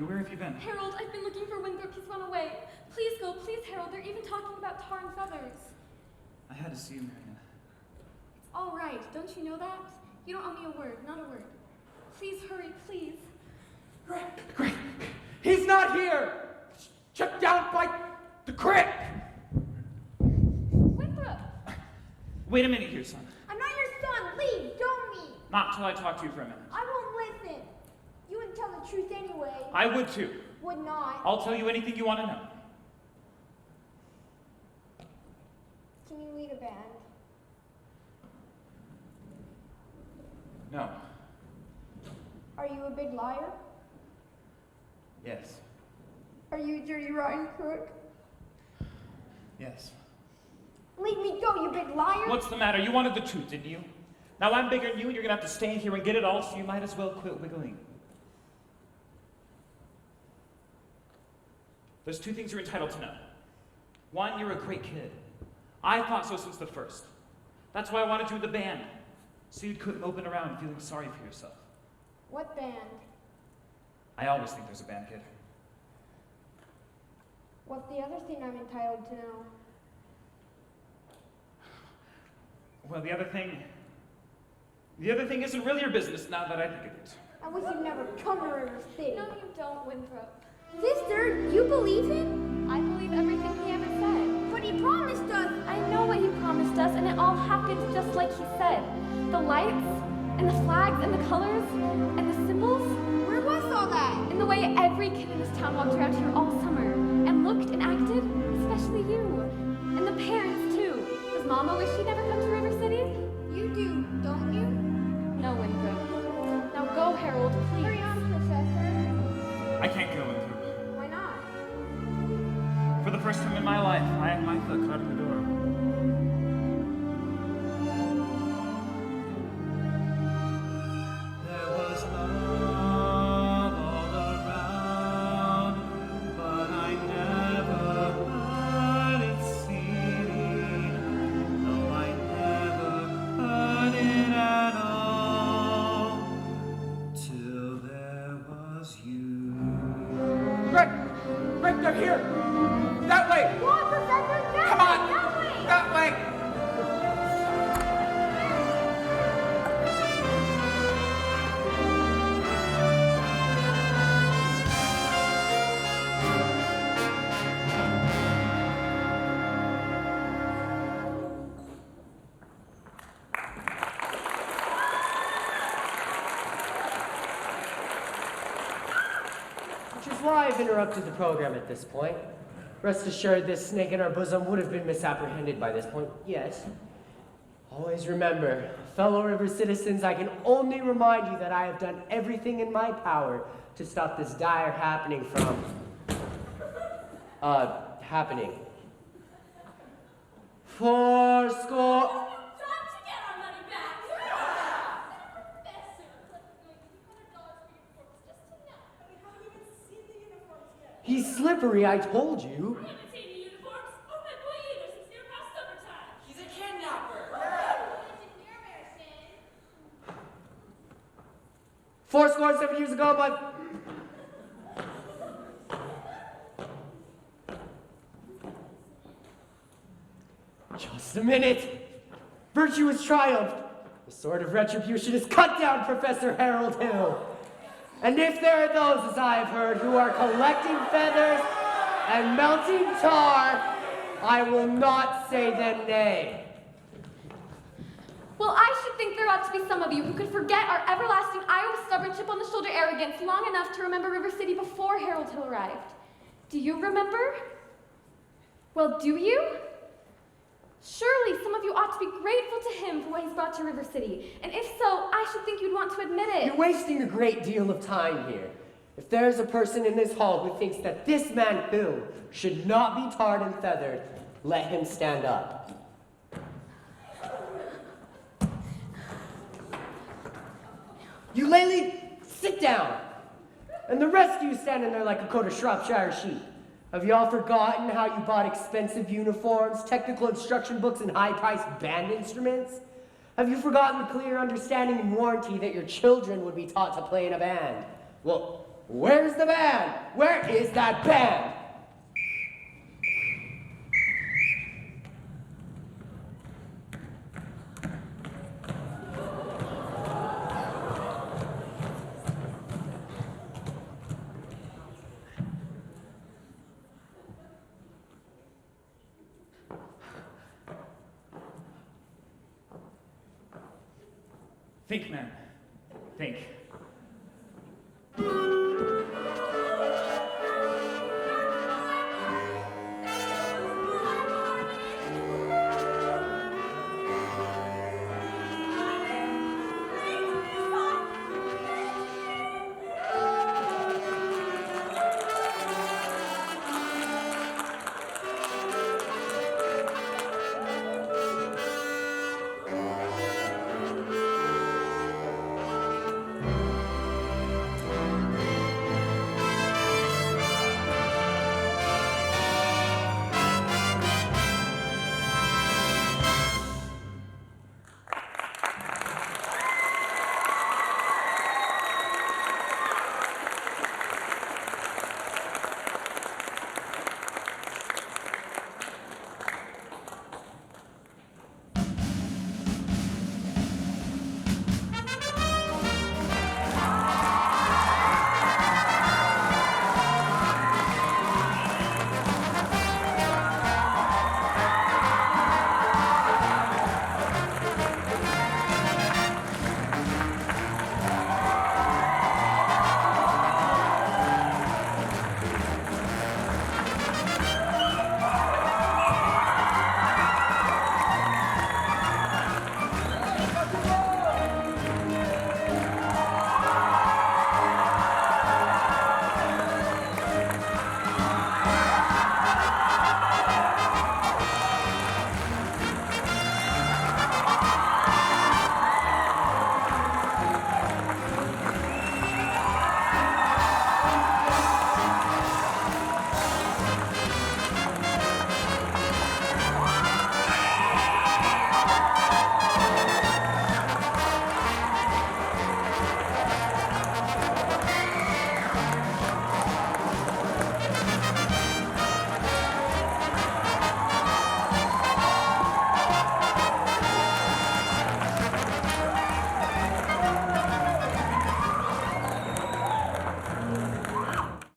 Where have you been? Harold, I've been looking for Winthrop. He's run away. Please go, please, Harold. They're even talking about tar and feathers. I had to see you, Marian. It's all right. Don't you know that? You don't owe me a word, not a word. Please hurry, please. Great. He's not here. Shut down by the crick. Winthrop! Wait a minute here, son. I'm not your son. Leave. Don't me. Not till I talk to you for a minute. I won't listen. You wouldn't tell the truth anyway. I would too. Would not. I'll tell you anything you want to know. Can you lead a band? No. Are you a big liar? Yes. Are you a dirty, rotten crook? Yes. Leave me go, you big liar! What's the matter? You wanted the truth, didn't you? Now I'm bigger than you, and you're gonna have to stay here and get it all, so you might as well quit wiggling. There's two things you're entitled to know. One, you're a great kid. I thought so since the first. That's why I wanted you in the band, so you couldn't open around feeling sorry for yourself. What band? I always think there's a band, kid. What's the other thing I'm entitled to know? Well, the other thing isn't really your business now that I think of it. I wish you'd never come to River City. No, you don't, Winthrop. Sister, you believe him? I believe everything he ever said. But he promised us. I know what he promised us, and it all happened just like he said. The lights, and the flags, and the colors, and the symbols. Where was all that? In the way every kid in this town walked around here all summer, and looked and acted, especially you. And the parents, too. Does Mama wish she'd never come to River City? You do, don't you? No, Winthrop. Now go, Harold, please. Hurry on, Professor. I can't go into Why not? it. For the first time in my life, I have my foot caught in the door. There was love all around, but I never heard it singing. No, I never heard it at all, till there was you. Rick, they're here. That way. Come on, Professor! That Come way, on. that way! That way. Which is why I've interrupted the program at this point. Rest assured, this snake in our bosom would have been misapprehended by this point, yes. Always remember, fellow river citizens, I can only remind you that I have done everything in my power to stop this dire happening from, happening. Fourscore. Time to get our money back! Professor, let's make $200 for uniforms just tonight. But we haven't even seen the uniforms yet. He's slippery, I told you. I haven't seen the uniforms. Oh, my boy either since near past summertime. He's a kidnapper. Engineer American. 7 years ago, my... Just a minute. Virtue has triumphed. The sword of retribution is cut down, Professor Harold Hill. And if there are those, as I have heard, who are collecting feathers and melting tar, I will not say them nay. Well, I should think there ought to be some of you who could forget our everlasting Iowa stubborn chip on the shoulder arrogance long enough to remember River City before Harold Hill arrived. Do you remember? Well, do you? Surely some of you ought to be grateful to him for what he's brought to River City. And if so, I should think you'd want to admit it. You're wasting a great deal of time here. If there is a person in this hall who thinks that this man Hill should not be tarred and feathered, let him stand up. Eulalie, sit down. And the rest of you standing there like a coat of Shropshire sheep. Have you all forgotten how you bought expensive uniforms, technical instruction books, and high-priced band instruments? Have you forgotten the clear understanding and warranty that your children would be taught to play in a band? Well, Where's the band? Where is that band? Think, man. Think.